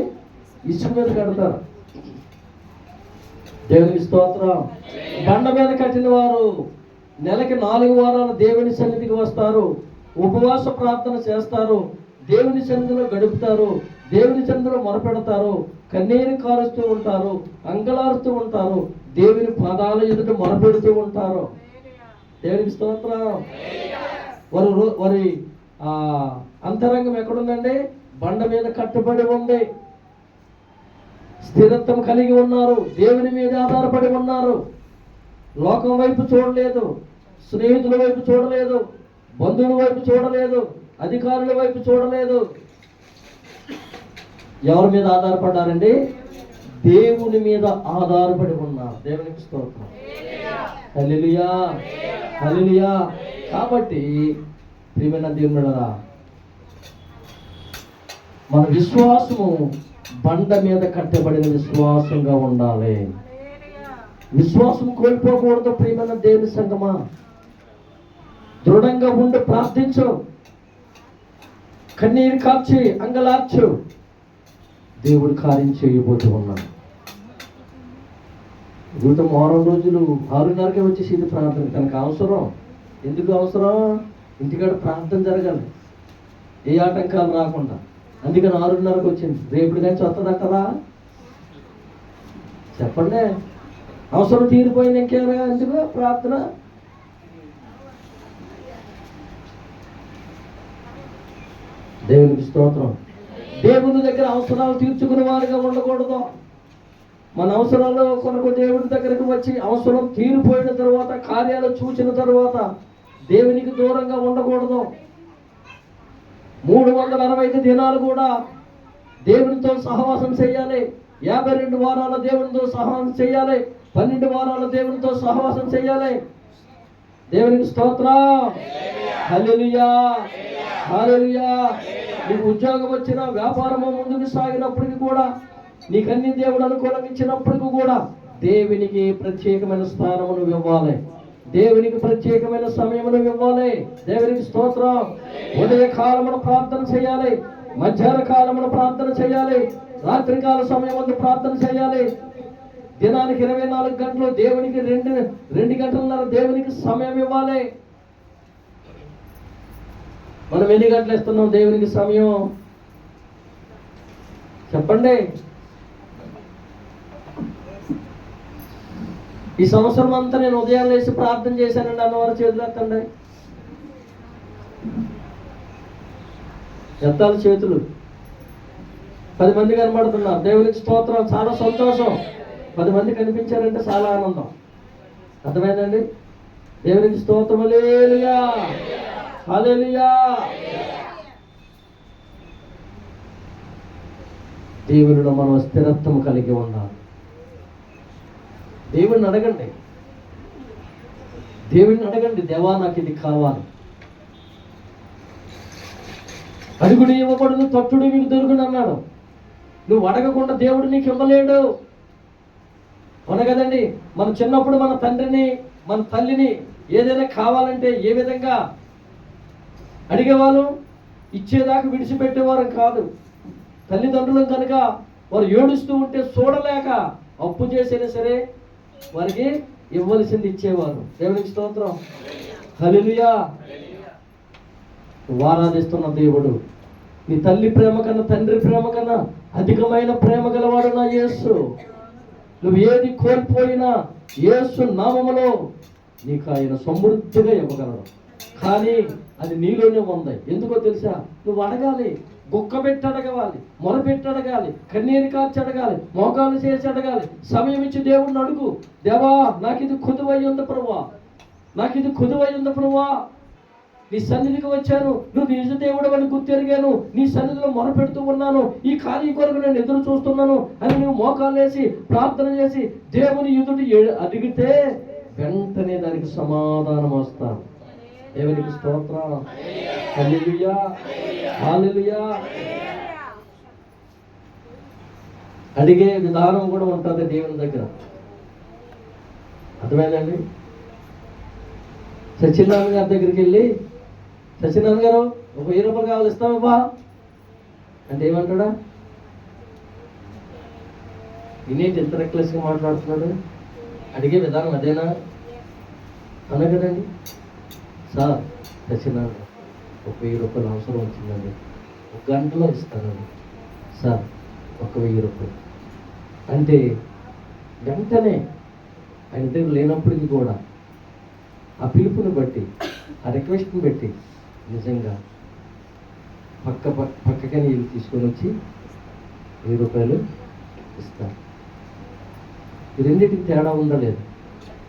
ఇసుక మీద కడతారు. దేవునికి స్తోత్రం. బండ మీద కట్టిన వారు నెలకి 4 వారాలు దేవుని సన్నిధికి వస్తారు, ఉపవాస ప్రార్థన చేస్తారు, దేవుని సన్నిధిలో గడుపుతారు, దేవుని సన్నిధిలో మొరపెడతారు, కన్నీరు కారుస్తూ ఉంటారు, అంగలారుస్తూ ఉంటారు, దేవుని పాదాల ఎదుట మొరపెడుతూ ఉంటారు. దేవునికి స్తోత్రం. వారి అంతరంగం ఎక్కడుందండి? బండ మీద కట్టుబడి ఉంది. స్థిరత్వం కలిగి ఉన్నారు, దేవుని మీద ఆధారపడి ఉన్నారు. లోకం వైపు చూడలేదు, స్నేహితుల వైపు చూడలేదు, బంధువుల వైపు చూడలేదు, అధికారుల వైపు చూడలేదు. ఎవరి మీద ఆధారపడ్డారండి? దేవుని మీద ఆధారపడి ఉన్నారు. దేవునికి స్తోత్రం. హల్లెలూయా, హల్లెలూయా. కాబట్టి ప్రియమైన దేవునిరా, మన విశ్వాసము బండ మీద కట్టబడిన విశ్వాసంగా ఉండాలి. విశ్వాసం కోల్పోకూడదు. ప్రియమైన దేవుని సంగమా, దృఢంగా ఉండి ప్రార్థించు, కన్నీరు కార్చి అంగలార్చు. దేవుడు కార్యం చేయబోతూ ఉన్నాడు. గత 3 రోజులు 6:30కే వచ్చేసి ఇది ప్రార్థన తనకు అవసరం. ఎందుకు అవసరం? ఇంటికాడ ప్రార్థన జరగాలి, ఏ ఆటంకాలు రాకుండా. అందుకని 6:30కి వచ్చింది. రేపుడు కానీ వస్తుందంటారా? చెప్పండి. అవసరం తీరిపోయింది, ఇంకేమైనా ఎందుకు ప్రార్థన? దేవునికి స్తోత్రం. దేవుని దగ్గర అవసరాలు తీర్చుకునే వారిగా ఉండకూడదు. మన అవసరాలు కొరకు దేవుని దగ్గరకు వచ్చి అవసరం తీరిపోయిన తర్వాత, కార్యాలు చూసిన తర్వాత దేవునికి దూరంగా ఉండకూడదు. 365 దినాలు కూడా దేవునితో సహవాసం చేయాలి. 52 వారాల దేవునితో సహవాసం చేయాలి. 12 వారాల దేవునితో సహవాసం చేయాలి. దేవునికి స్తోత్రం. హల్లెలూయా, హల్లెలూయా. నీకు ఉద్యోగం వచ్చినా, వ్యాపారము ముందుకు సాగినప్పటికీ కూడా, నీకన్నీ దేవుడు అనుకూలంగా కూడా దేవునికి ప్రత్యేకమైన స్థానమును ఇవ్వాలి. దేవునికి ప్రత్యేకమైన సమయమును ఇవ్వాలి. దేవునికి స్తోత్రం. ఉదయ కాలమున ప్రార్థన చేయాలి, మధ్యాహ్న కాలమున ప్రార్థన చేయాలి, రాత్రికాల సమయమున ప్రార్థన చేయాలి. దినానికి 24 గంటలు దేవునికి 2 గంటలన్నర దేవునికి సమయం ఇవ్వాలి. మనం ఎన్ని గంటలు ఇస్తున్నాం దేవునికి సమయం? చెప్పండి. ఈ సంవత్సరం అంతా నేను ఉదయం లేచి ప్రార్థన చేశానండి అన్నవారు చేతులు ఎత్తండి. ఎత్తాలి చేతులు. 10 మంది కనబడుతున్నారు. దేవునికి స్తోత్రం. చాలా సంతోషం. 10 మంది కనిపించారంటే చాలా ఆనందం. అర్థమైందండి? దేవునికి స్తోత్రం. హల్లెలూయా, హల్లెలూయా. దేవునిలో మనం స్థిరత్వం కలిగి ఉండాలి. దేవుణ్ణి అడగండి, దేవుణ్ణి అడగండి. దేవా, నాకు ఇది కావాలి. అడుగుడు ఇవ్వబడును, తట్టుడు మీకు దొరుకును అన్నాడు. నువ్వు అడగకుండా దేవుడు నీకు ఇవ్వలేడు. అవును కదండి? మనం చిన్నప్పుడు మన తండ్రిని, మన తల్లిని ఏదైనా కావాలంటే ఏ విధంగా అడిగేవాళ్ళు? ఇచ్చేదాకా విడిచిపెట్టేవారు కాదు. తల్లిదండ్రులు కనుక వారు ఏడుస్తూ ఉంటే చూడలేక అప్పు చేసైనా సరే వారికి ఇవ్వవలసింది ఇచ్చేవారు. దేవునికి స్తోత్రం. హల్లెలూయా. ఆరాధిస్తున్న దేవుడు నీ తల్లి ప్రేమ కన్నా, తండ్రి ప్రేమ కన్నా అధికమైన ప్రేమ గలవాడు నా యేసు. నువ్వు ఏది కోల్పోయినా యేసు నామములో నీకు ఆయన సమృద్ధిగా ఇవ్వగలడు. కానీ అది నీలోనే ఉంది. ఎందుకో తెలుసా? నువ్వు అడగాలి, గుక్క పెట్టి అడగాలి, మొరపెట్టి అడగాలి, కన్నీరు కార్చి అడగాలి, మోకాలు చేసి అడగాలి. సమయం ఇచ్చి దేవుడిని అడుగు. దేవా, నాకు ఇది కొదువై ఉంది ప్రభువా, నాకు ఇది కొదువై ఉంది ప్రభువా. నీ సన్నిధికి వచ్చాను, నువ్వు నిజ దేవుడు అని గుర్తెరిగాను, నీ సన్నిధిలో మొరపెడుతూ ఉన్నాను, ఈ కార్యం కొరకు నేను ఎదురు చూస్తున్నాను అని నువ్వు మోకాలు వేసి ప్రార్థన చేసి దేవుని ఎదుటి అడిగితే వెంటనే దానికి సమాధానం వస్తాను. దేవునికి స్తోత్రం. హల్లెలూయా, హల్లెలూయా. అడిగే విధానం కూడా ఉంటుంది దేవుని దగ్గర. అర్థమైందండి? సత్యనారాయణ గారి దగ్గరికి వెళ్ళి, సత్యనారాయణ గారు ఒక 1000 రూపాయలు కావాలి, ఇస్తావా అంటే ఏమంటాడా? ఇనేంటి ఎంత రెక్లెస్గా మాట్లాడుతున్నాడు? అడిగే విధానం అదేనా? అన్నా కదండి. సార్, సత్యనారాయణ ఒక 1000 రూపాయలు అవసరం వచ్చిందండి, 1 గంటలో ఇస్తానండి సార్, ఒక 1000 రూపాయలు అంటే వెంటనే ఆయన దగ్గర లేనప్పటికీ కూడా ఆ పిలుపుని బట్టి, ఆ రిక్వెస్ట్ని బట్టి నిజంగా పక్కకని వీళ్ళు తీసుకొని వచ్చి 1000 రూపాయలు ఇస్తారు. ఈ రెండింటికి తేడా ఉండలేదు.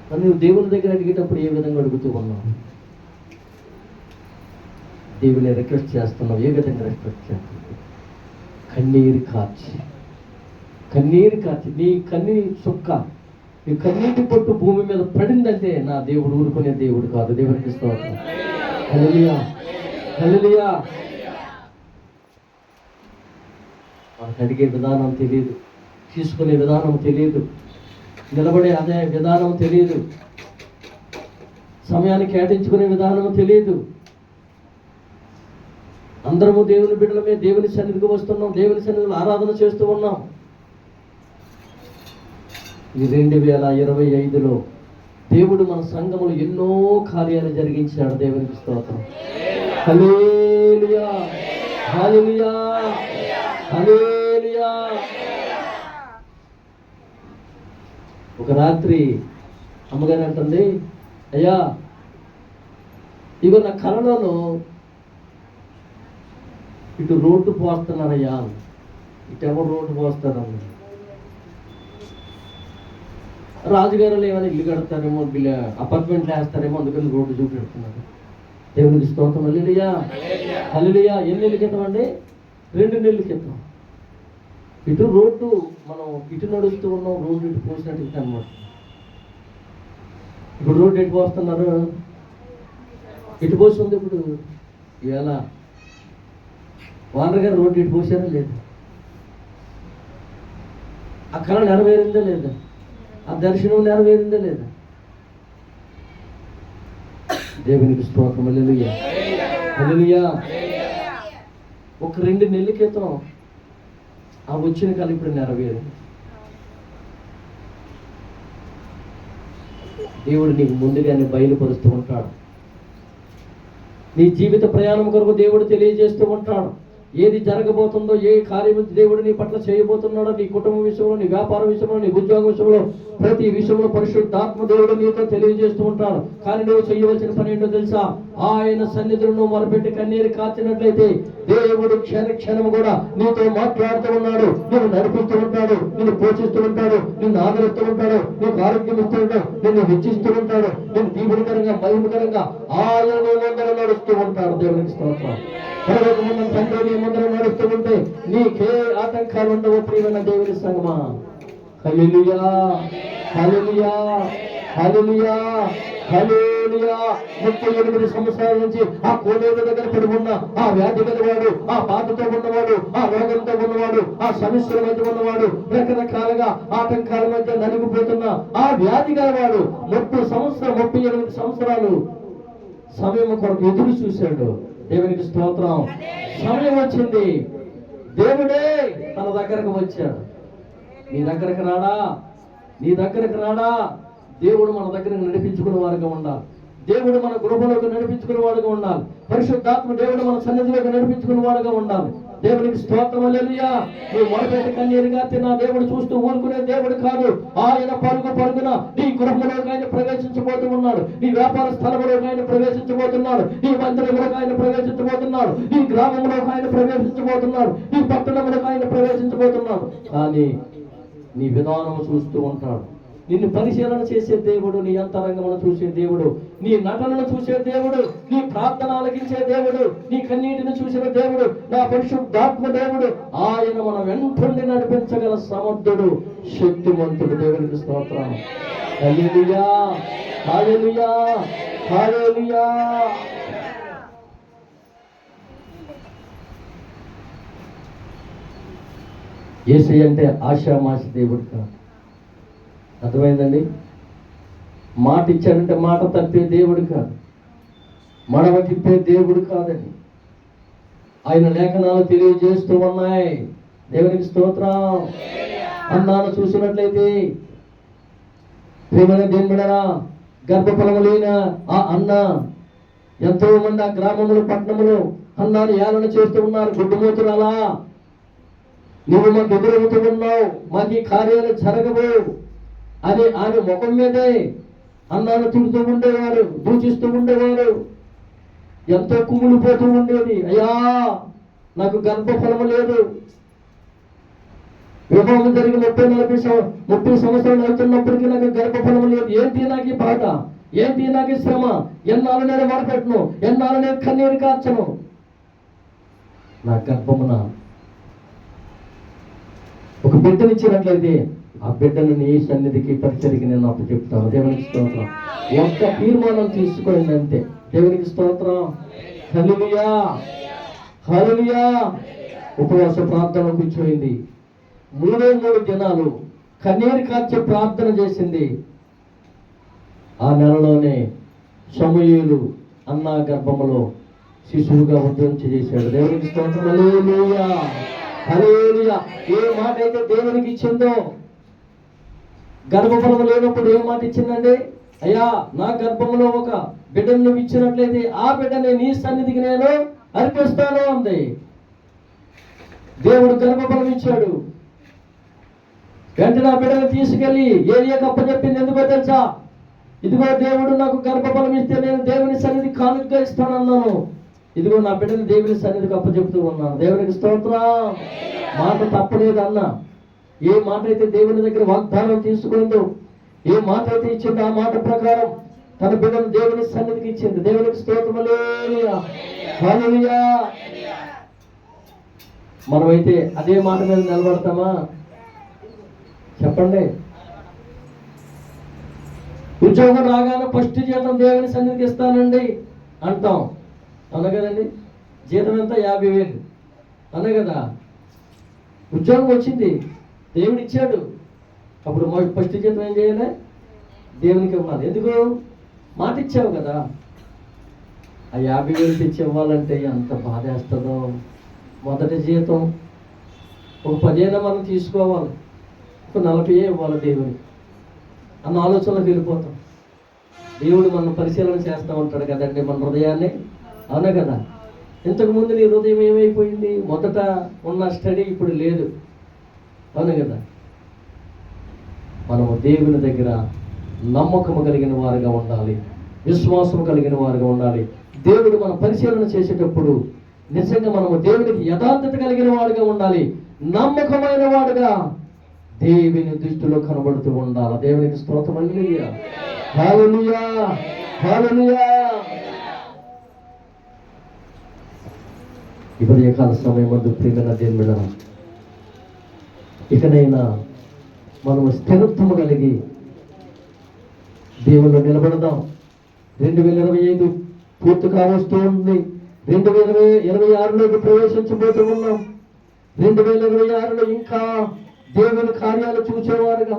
మరి నువ్వు దేవుని దగ్గర అడిగేటప్పుడు ఏ విధంగా అడుగుతూ ఉన్నావు? దేవుని రిక్వెస్ట్ చేస్తున్నావు, ఏ విధంగా రిక్వెస్ట్ చేస్తున్నావు? కన్నీరు కార్చి, కన్నీరు కార్చి, నీ కన్నీరు చుక్క, నీ కన్నీటి పొట్టు భూమి మీద పడిందంటే నా దేవుడు ఊరుకునే దేవుడు కాదు. దేవునికి స్తోత్రం. హల్లెలూయా, హల్లెలూయా. మనకు అడిగే విధానం తెలియదు, తీసుకునే విధానం తెలియదు, నిలబడే అదే విధానం తెలియదు, సమయాన్ని కేటాయించుకునే విధానం తెలియదు. అందరము దేవుని బిడ్డలమే దేవుని సన్నిధికి వస్తున్నాం, దేవుని సన్నిధిలో ఆరాధన చేస్తూ ఉన్నాం. ఈ 2025లో దేవుడు మన సంఘములు ఎన్నో కార్యాలు జరిగించాడు. దేవునికి స్తోత్రం. హల్లెలూయా, హల్లెలూయా, హల్లెలూయా. ఒక రాత్రి అమ్మగారు అంటుంది, అయ్యా ఇగో నా కళలోనూ ఇటు రోడ్డు పోస్తున్నారయ్యా, ఇటు ఎవరు రోడ్డు పోస్తారమ్మ. రాజుగారులు ఏమైనా ఇల్లు కడతారేమో, అపార్ట్మెంట్లు వేస్తారేమో, అందుకని రోడ్డు చూపెడుతున్నారు. దేవునికి స్తోత్రం. హల్లెలూయా, హల్లెలూయా. ఎన్ని నెలల క్రితం అండి? 2 నెలల క్రితం. ఇటు రోడ్డు మనం ఇటు నడుస్తూ ఉన్నాం, రోడ్డు ఇటు పోసినట్టు అనమాట. ఇప్పుడు రోడ్డు ఎటు పోస్తున్నారు? ఇటు పోస్తుంది. ఇప్పుడు ఇవాళ వానర్ గారు రోడ్డు ఇటు పోసారా లేదు? ఆ కళ నెరవేరిందా లేదా? ఆ దర్శనం నెరవేరిందా లేదా? దేవునికి స్తోత్రం. హల్లెలూయా, హల్లెలూయా. ఒక 2 నెలల క్రితం ఆ వచ్చిన కళ ఇప్పుడు నెరవేరింది. దేవుడు నీకు ముందుగానే బయలుపరుస్తూ ఉంటాడు. నీ జీవిత ప్రయాణం కొరకు దేవుడు తెలియజేస్తూ ఉంటాడు. ఏది జరగబోతుందో, ఏ కార్యము దేవుడు నీ పట్ల చేయబోతున్నాడో, నీ కుటుంబ విషయంలో, నీ వ్యాపార విషయంలో, నీ ఉద్యోగ విషయంలో, ప్రతి విషయంలో పరిశుద్ధాత్మ దేవుడు నీతో తెలియజేస్తూ ఉంటాడు. కానీ నువ్వు చేయవలసిన పని ఏంటో తెలుసా? ఆయన సన్నిధిలో నువ్వు మొరపెట్టి కన్నీరు కార్చినట్లయితే దేవుడు క్షణము కూడా నీతో మాట్లాడుతూ ఉన్నాడు, నిన్ను నడిపిస్తూ ఉంటాడు, నిన్ను పోషిస్తూ ఉంటాడు, నిన్ను ఆదరిస్తూ ఉంటాడు, నీకు ఆరోగ్యం ఇస్తూ ఉంటాడు, నిన్ను హెచ్చిస్తూ ఉంటాడు, నిన్ను దీవుడికరంగా మహిమకరంగా ఆయన ముందర నడుస్తూ ఉంటాడు. దేవునికి స్తోత్రం. పరలోకమున్న తండ్రి నీ ముందర నడుస్తూ ఉంటే నీకే ఆటంకాలు ఉండవు. ప్రియమైన దేవుని సంగమా, హల్లెలూయా, హల్లెలూయా, హల్లెలూయా, హల్లెలూయా. 38 సంవత్సరాల నుంచి ఆ కోనేరు దగ్గర పడి ఉన్న ఆ వ్యాధి గలవాడు, ఆ బాధతో ఉన్నవాడు, ఆ రోగంతో ఉన్నవాడు, ఆ సమస్యల మధ్య ఉన్నవాడు, రకరకాలుగా ఆటంకాల మధ్య నలిగిపోతున్న ఆ వ్యాధి గలవాడు 38 సంవత్సరాలు సమయం కొరకు ఎదురు చూశాడు. దేవునికి స్తోత్రం. సమయం వచ్చింది, దేవుడే తన దగ్గరకు వచ్చాడు. నీ దగ్గరకు రాడా? నీ దగ్గరకు రాడా? దేవుడు మన దగ్గరకు నడిపించుకునే వారుగా ఉండాలి. దేవుడు మన గృహంలోకి నడిపించుకునే వాడుగా ఉండాలి. పరిశుద్ధాత్మ దేవుడు మన సన్నిధిలోకి నడిపించుకునే వాడుగా ఉండాలి. దేవునికి స్తోత్రం. హల్లెలూయా. నువ్వు మొరపెట్టి కన్నీరు గార్చి నా దేవుడు చూస్తూ ఊరుకునే దేవుడు కాదు. ఆయన పరుగున నీ గృహంలోకి ఆయన ప్రవేశించబోతూ ఉన్నాడు, నీ వ్యాపార స్థలంలోకి ఆయన ప్రవేశించబోతున్నాడు, నీ మందిరంలోకి ఆయన ప్రవేశించబోతున్నాడు, నీ గ్రామంలోకి ఆయన ప్రవేశించబోతున్నాడు, నీ పట్టణంలోకి ఆయన ప్రవేశించబోతున్నాడు. కానీ నీ విధానం చూస్తూ ఉంటాడు. నిన్ను పరిశీలన చేసే దేవుడు, నీ అంతరంగమును చూసే దేవుడు, నీ నటనను చూసే దేవుడు, నీ ప్రార్థన ఆలకించే దేవుడు, నీ కన్నీటిని చూసిన దేవుడు, నా పరిశుద్ధాత్మ దేవుడు. ఆయన మన వెంటుండి నడిపించగల సమర్థుడు, శక్తిమంతుడు. దేవునికి స్తోత్రం. హల్లెలూయా, హల్లెలూయా, హల్లెలూయా. యేసయ్య అంటే ఆశామాషి దేవుడు కాదు. అర్థమైందండి? మాట ఇచ్చాడంటే మాట తప్పే దేవుడు కాదు, మడవ తిప్పే దేవుడు కాదండి. ఆయన లేఖనాలు తెలియజేస్తూ ఉన్నాయి. దేవునికి స్తోత్రం. అన్నాను చూసినట్లయితే ప్రేమైన దేవుడరా, గర్భఫలము లేన ఆ అన్న ఎంతో మంది ఆ గ్రామములు పట్టణములు అన్నాను ఏలన చేస్తూ ఉన్నారు. గుడ్డుమూతురాలా, నువ్వు మాకు ఎదురవుతూ ఉన్నావు, మాకు ఈ కార్యాలు జరగవు అని ఆమె ముఖం మీదే అన్నాను తిడుతూ ఉండేవారు, దూచిస్తూ ఉండేవారు. ఎంతో కుమిలిపోతూ ఉండేది. అయ్యా నాకు గర్భఫలము లేదు. వివాహం జరిగి 30 సంవత్సరాలు అవుతున్నప్పటికీ నాకు గర్భఫలము లేదు. ఏంటి నాకు ఈ బాధ, ఏంటి నాకు ఈ శ్రమ, ఎన్నాళ్ళు నేను మొరపెట్టను, ఎన్నాళ్ళు నేను కన్నీరు కార్చను. నా గర్భమున ఒక బిడ్డనిచ్చినట్లయితే ఆ బిడ్డను నీ సన్నిధికి పరిచర్కి నేను అప్పు చెప్తాను. దేవునికి స్తోత్రం. ఒక్క తీర్మానం తీసుకోండి అంతే. దేవునికి స్తోత్రం. హల్లెలూయా, హల్లెలూయా, ఉపవాస ప్రార్థన కూర్చోయింది. 3 దినాలు కన్నీరు కార్చే ప్రార్థన చేసింది. ఆ నెలలోనే సమూయేలు అన్న గర్భములో శిశువుగా ఉద్యోగం చేశాడు. దేవునికి స్తోత్రం. హల్లెలూయా, హల్లెలూయా. ఏ మాట అయితే దేవునికి ఇచ్చిందో, గర్భఫలము లేనప్పుడు ఏ మాట ఇచ్చిందండి? అయ్యా, నా గర్భంలో ఒక బిడ్డను నువ్వు ఇచ్చినట్లయితే ఆ బిడ్డని నీ సన్నిధికి నేను అర్పిస్తాను అంది. దేవుడు గర్భఫలం ఇచ్చాడు. వెంటనే ఆ బిడ్డను తీసుకెళ్లి ఏలియాకు అప్పచెప్పింది. ఎందుకో తెలుసా? ఇదిగో దేవుడు నాకు గర్భఫలం ఇస్తే నేను దేవుని సన్నిధి కానుకగా ఇస్తానన్నాను. ఇదిగో నా బిడ్డని దేవుని సన్నిధికి అప్పచెప్తూ ఉన్నాను. దేవునికి స్తోత్రం. మాట తప్పలేదు అన్న. ఏ మాట అయితే దేవుని దగ్గర వాగ్దానం తీసుకుందో, ఏ మాట అయితే ఇచ్చిందో ఆ మాట ప్రకారం తన బిడ్డను దేవుని సన్నిధికి ఇచ్చింది. దేవునికి స్తోత్రం. హల్లెలూయా, హల్లెలూయా. మనమైతే అదే మాట మీద నిలబడతామా? చెప్పండి. ఉద్యోగం రాగానే ఫస్ట్ జీతం దేవుని సన్నిధికి ఇస్తానండి అంటాం. అవునా కదండి? జీతం ఎంత? 50,000 అన్నా కదా. ఉద్యోగం వచ్చింది, దేవుడు ఇచ్చాడు. అప్పుడు ఫస్ట్ జీతం ఏం చేయాలి? దేవునికి ఇవ్వాలి. ఎందుకు? మాట ఇచ్చావు కదా. ఆ 50,000 తెచ్చి ఇవ్వాలంటే ఎంత బాధ వేస్తుందో. మొదటి జీతం ఒక 10 మనం తీసుకోవాలి, ఒక 40 ఇవ్వాలి దేవునికి అన్న ఆలోచనలోకి వెళ్ళిపోతాం. దేవుడు మనం పరిశీలన చేస్తూ ఉంటాడు కదండి మన హృదయాన్ని. అవునా కదా? ఇంతకుముందు నీ హృదయం ఏమైపోయింది? మొదట ఉన్న స్టడీ ఇప్పుడు లేదు. అవును కదా? మనము దేవుని దగ్గర నమ్మకము కలిగిన వారుగా ఉండాలి, విశ్వాసము కలిగిన వారుగా ఉండాలి. దేవుడు మనం పరిశీలన చేసేటప్పుడు నిజంగా మనము దేవునికి యథార్థత కలిగిన వాడుగా ఉండాలి, నమ్మకమైన వాడుగా దేవుని దృష్టిలో కనబడుతూ ఉండాలి. దేవునికి స్తోత్రం. హల్లెలూయా, హల్లెలూయా, హల్లెలూయా. ఈ ఉదయకాల సమయమందు ప్రియమైన దేవుని బిడ్డలారా, ఇకనైనా మనము స్థిరత్వము కలిగి దేవుళ్ళు నిలబడదాం. 2025 పూర్తి కావస్తూ ఉంది. 2026లోకి ప్రవేశించబోతూ ఉన్నాం. 2026లో ఇంకా దేవుని కార్యాలు చూసేవారుగా,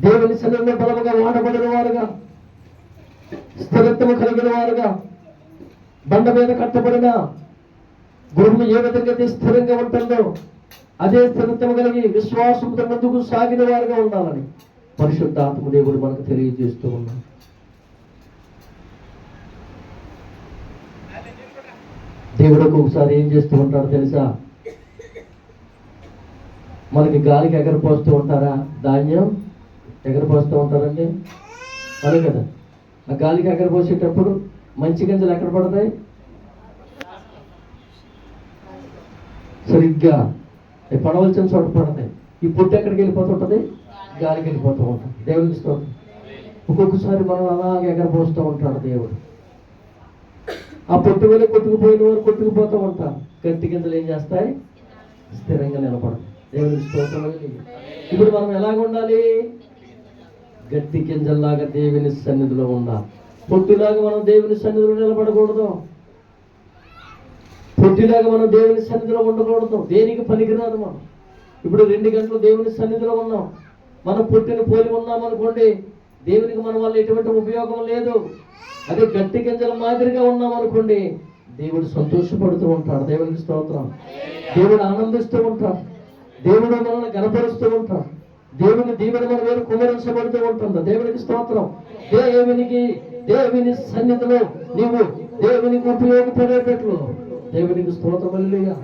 దేవుని సన్నిధిలో బలముగా వాడబడిన వారుగా, స్థిరత్వము కలిగిన వారుగా, బండ మీద కట్టబడిన గృహం ఏ విధంగా స్థిరంగా ఉంటుందో అదే స్థిరత్వం కలిగి విశ్వాసంతో ముందుకు సాగిన వారుగా ఉండాలని పరిశుద్ధాత్మ దేవుడు మనకు తెలియజేస్తూ ఉన్నాడు. దేవుడు ఒకసారి ఏం చేస్తూ ఉంటాడో తెలుసా? మనకి గాలికి ఎగరపోస్తూ ఉంటారా? ధాన్యం ఎగరపోస్తూ ఉంటారండి. అదే కదా. ఆ గాలికి ఎగరపోసేటప్పుడు మంచి గింజలు ఎక్కడ పడతాయి? సరిగ్గా పడవలసిన చోట పడతాయి. ఈ పొట్టు ఎక్కడికి వెళ్ళిపోతుంటుంది? గాలికి వెళ్ళిపోతూ ఉంటుంది. దేవునికి స్తోత్రం. ఒక్కొక్కసారి మనం అలాగే ఎగరపోస్తూ ఉంటాడు దేవుడు. ఆ పొట్టు వెళ్ళి కొట్టుకుపోయిన వారు కొట్టుకుపోతూ ఉంటారు. గట్టి గింజలు ఏం చేస్తాయి? స్థిరంగా నిలబడతాయి. దేవునికి స్తోత్రం. ఇప్పుడు మనం ఎలాగ ఉండాలి? గట్టి గింజల్లాగా దేవుని సన్నిధిలో ఉండాలి. పొట్టులాగా మనం దేవుని సన్నిధిలో నిలబడకూడదు. పొట్టిలాగా మనం దేవుని సన్నిధిలో ఉండకూడదు. దేనికి పనికిరాదు మనం. ఇప్పుడు 2 గంటలు దేవుని సన్నిధిలో ఉన్నాం. మనం పొట్టిని పోలి ఉన్నాం అనుకోండి, దేవునికి మన వల్ల ఎటువంటి ఉపయోగం లేదు. అదే గట్టి గింజల మాదిరిగా ఉన్నాం అనుకోండి, దేవుడు సంతోషపడుతూ ఉంటాడు. దేవునికి స్తోత్రం. దేవుడు ఆనందిస్తూ ఉంటాడు. దేవుడు మనల్ని గణపరుస్తూ ఉంటాడు. దేవుని దీవెన మన మీద కుమరించబడుతూ ఉంటుంది. దేవునికి స్తోత్రం. దేవుని సన్నిధిలో నీవు దేవునికి ఉపయోగపడేటట్లు దేవునికి స్తోత్రం. హల్లెలూయా.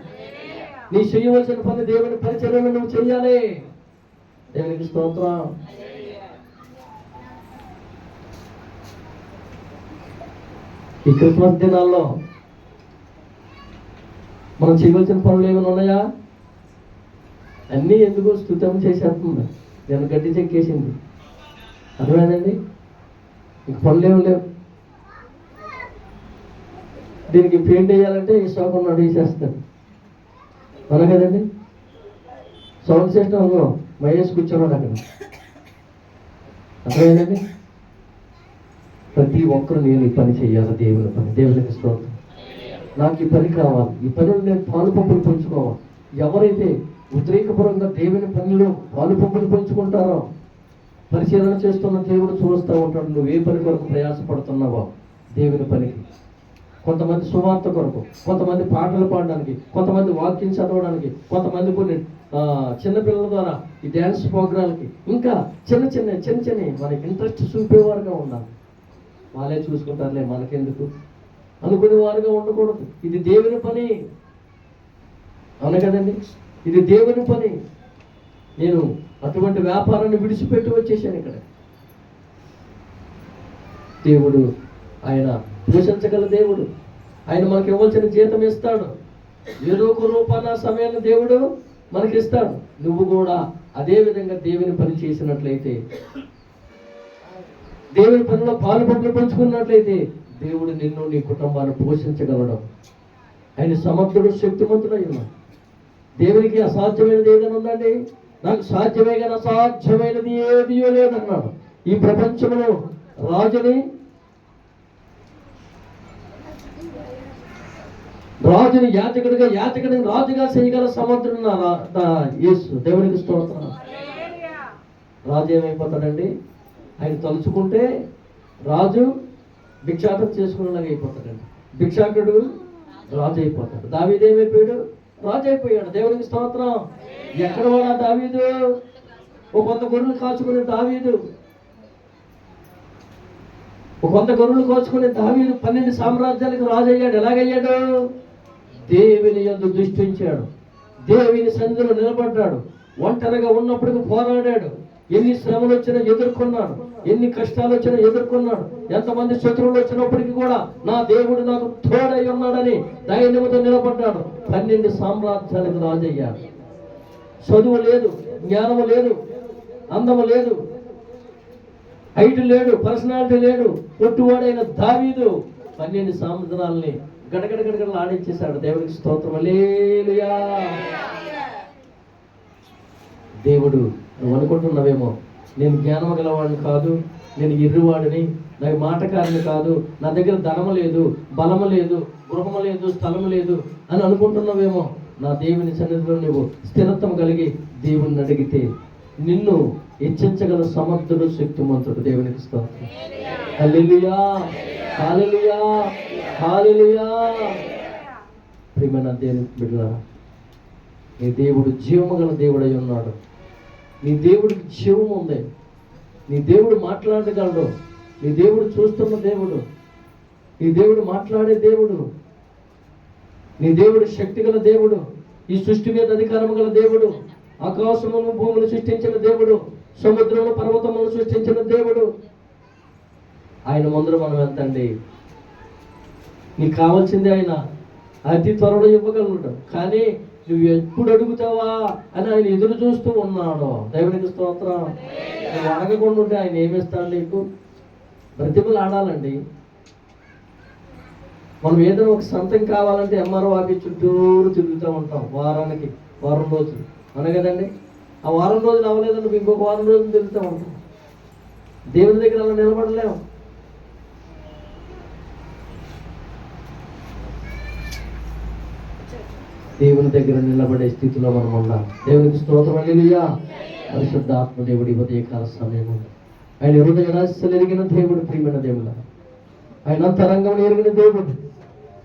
నీ చేయవలసిన పని దేవుని పరిచర్యను నువ్వు చెయ్యాలి. దేవునికి స్తోత్రం. ఈ క్రిస్మస్ దినాల్లో మనం చేయవలసిన పనులు ఏమైనా ఉన్నాయా? అన్నీ ఎందుకు స్తుతం చేసేస్తుంది. నేను గడ్డి చెక్కేసింది. అర్థమైందండి? ఇంక పనులు ఏమి లేవు. దీనికి పెయింట్ వేయాలంటే ఈ శోకం నడిచేస్తాడు. అవునా కదండి? సౌండ్ సిస్టంలో మహేష్ కూర్చున్నాడు అక్కడ. అర్థమైందండి? ప్రతి ఒక్కరు నేను ఈ పని చేయాలి. దేవుని పని. దేవునికి స్తోత్రం. నాకు ఈ పని కావాలి, ఈ పనులు నేను పాలుపంపులు పంచుకోవాలి. ఎవరైతే ఉద్రేకపరంగా దేవుని పనిలో పాలుపంపులు పంచుకుంటారో పరిశీలన చేస్తున్న దేవుడు చూస్తూ ఉంటాడు, నువ్వు ఏ పని కొరకు ప్రయాసపడుతున్నావో దేవుని పనికి. కొంతమంది సువార్త కొరకు, కొంతమంది పాటలు పాడడానికి, కొంతమంది వాక్యం చదవడానికి, కొంతమంది కొన్ని చిన్నపిల్లల ద్వారా ఈ డ్యాన్స్ ప్రోగ్రాంకి, ఇంకా చిన్న చిన్న మనకి ఇంట్రెస్ట్ చూపేవారుగా ఉండాలి. వాళ్ళే చూసుకుంటారులే మనకెందుకు అనుకునే వారుగా ఉండకూడదు. ఇది దేవుని పని, అవును కదండి, ఇది దేవుని పని. నేను అటువంటి వ్యాపారాన్ని విడిచిపెట్టి వచ్చేసాను ఇక్కడ. దేవుడు ఆయన పోషించగల దేవుడు, ఆయన మనకి ఇవ్వాల్సిన జీతం ఇస్తాడు. ఏదో ఒక రూపాన సమయాన్ని దేవుడు మనకి ఇస్తాడు. నువ్వు కూడా అదే విధంగా దేవుని పని చేసినట్లయితే, దేవుని పనిలో పాలుపంపులు పంచుకున్నట్లయితే దేవుడు నిన్ను నీ కుటుంబాన్ని పోషించగలడు. ఆయన సమర్థుడు, శక్తిమంతుడు అయిన దేవునికి అసాధ్యమైనది ఏదైనా ఉందండి? నాకు సాధ్యమే కానీ అసాధ్యమైనది ఏదియో లేదన్నాడు. ఈ ప్రపంచంలో రాజుని యాజకుడిని రాజుగా చేయగల సమర్థుడు యేసు. దేవునికి స్తోత్రం. రాజు ఏమైపోతాడండి? ఆయన తలుచుకుంటే రాజు భిక్షాటన చేసుకునేలాగా అయిపోతాడండి. భిక్షాటుడు రాజు అయిపోతాడు. దావీదు ఏమైపోయాడు? రాజు అయిపోయాడు. దేవునికి స్తోత్రం. ఎక్కడ వాడా దావీదు? ఒక 100 గొర్రెలు కాచుకునే దావీదు, ఒక 100 గొర్రెలు కాచుకునే దావీదు 12 సామ్రాజ్యాలకు రాజు అయ్యాడు. ఎలాగయ్యాడు? దేవుని యందు దృష్టించాడు, దేవుని సన్నిధిలో నిలబడ్డాడు, ఒంటరిగా ఉన్నప్పటికీ పోరాడాడు. ఎన్ని శ్రమలు వచ్చినా ఎదుర్కొన్నాడు, ఎన్ని కష్టాలు వచ్చినా ఎదుర్కొన్నాడు. ఎంతమంది శత్రువులు వచ్చినప్పటికీ కూడా నా దేవుడు నాకు తోడై ఉన్నాడని ధైర్యంతో నిలబడ్డాడు. 12 సామ్రాజ్యాలకు రాజయ్యాడు. చదువు లేదు, జ్ఞానము లేదు, అందము లేదు, హైట్ లేడు, పర్సనాలిటీ లేడు. పొట్టువాడైన దావీదు 12 సంవత్సరాలని గడగడగడగడలు ఆడించేశాడు. దేవునికి స్తోత్రం. హల్లెలూయా. దేవుడు, నువ్వు అనుకుంటున్నావేమో నేను జ్ఞానము గలవాడిని కాదు, నేను ఇర్రువాడిని, నాకు మాటకారిని కాదు, నా దగ్గర ధనము లేదు, బలము లేదు, గృహము లేదు, స్థలము లేదు అని అనుకుంటున్నావేమో. నా దేవుని సన్నిధిలో నువ్వు స్థిరత్వం కలిగి దేవుణ్ణి అడిగితే నిన్ను హెచ్చించగల సమర్థుడు, శక్తిమంతుడు. దేవునికి స్తోత్రం. హల్లెలూయా, హల్లెలూయా, హల్లెలూయా. ప్రియమైన దేవుని బిడ్డలారా, నీ దేవుడు జీవము గల దేవుడై ఉన్నాడు. నీ దేవుడికి జీవం ఉంది. నీ దేవుడు మాట్లాడగలడు. నీ దేవుడు చూస్తున్న దేవుడు. నీ దేవుడు మాట్లాడే దేవుడు. నీ దేవుడు శక్తి గల దేవుడు. ఈ సృష్టి మీద అధికారము గల దేవుడు. ఆకాశమును భూములు సృష్టించిన దేవుడు. సముద్రము పర్వతములను సృష్టించిన దేవుడు. ఆయన ముందర మనం ఎంతండి? నీకు కావాల్సింది ఆయన అతి త్వరలో ఇవ్వగలడు. కానీ నువ్వు ఎప్పుడు అడుగుతావా అని ఆయన ఎదురు చూస్తూ ఉన్నాడు. దేవునికి స్తోత్రం. నువ్వు అడగకుండా ఉంటే ఆయన ఏమిస్తాడు నీకు? బ్రతిమలు ఆడాలండి. మనం ఏదైనా ఒక సంతం కావాలంటే ఎంఆర్ఓ ఆఫీస్ చుట్టూరు తిరుగుతూ ఉంటాం. వారం రోజులు అనే కదండి. ఆ వారం రోజులు అవ్వలేదంటే ఇంకొక వారం రోజులు తిరుగుతూ ఉంటాం. దేవుని దగ్గర అలా నిలబడలేము. దేవుని దగ్గర నిలబడే స్థితిలో మనం ఉండాలి. దేవునికి స్తోత్రం. హల్లెలూయా. పరిశుద్ధాత్మ దేవుడి ఉదయకాల సమయము ఆయన హృదయ రహస్యాలు ఎరిగిన దేవుడు. ప్రియమైన దేవుడు, ఆయన అంతరంగం ఎరిగిన దేవుడు.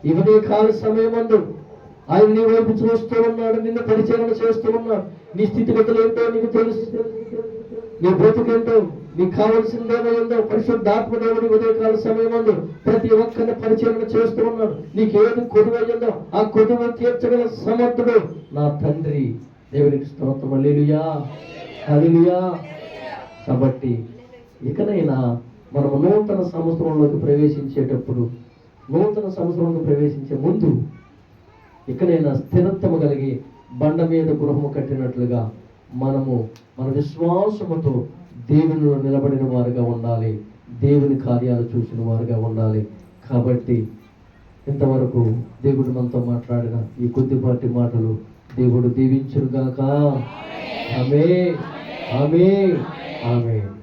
ఈ ఉదయకాల సమయమందు ఆయన నీ వైపు చూస్తూ ఉన్నాడు, నిన్ను పరిచయం చేస్తూ ఉన్నాడు. నీ స్థితిగతులు ఏంటో నీకు తెలుసు, నీ బ్రతుకేంటో, నీకు కావలసిందేమో ఏందో పరిశుద్ధాత్మ దేవుడి ఉదయకాల సమయమందు ప్రతి ఒక్కరిని పరిచయం చేస్తూ ఉన్నాడు. నీకేది కొదువయ్యిందో ఆ కొదువు తీర్చగల సమర్థుడు నా తండ్రి. దేవునికి స్తోత్రం. హల్లెలూయా, హల్లెలూయా. కాబట్టి ఇకనైనా మనము నూతన సంవత్సరంలోకి ప్రవేశించేటప్పుడు, నూతన సంవత్సరంలోకి ప్రవేశించే ముందు ఇకనైనా స్థిరత్వము కలిగి బండ మీద గృహము కట్టినట్లుగా మనము మన విశ్వాసముతో దేవునిలో నిలబడిన వారుగా ఉండాలి. దేవుని కార్యాలు చూసిన వారుగా ఉండాలి. కాబట్టి ఇంతవరకు దేవుడు మనతో మాట్లాడిన ఈ కొద్దిపాటి మాటలు దేవుడు దీవించును గాక. ఆమేన్, ఆమేన్, ఆమేన్.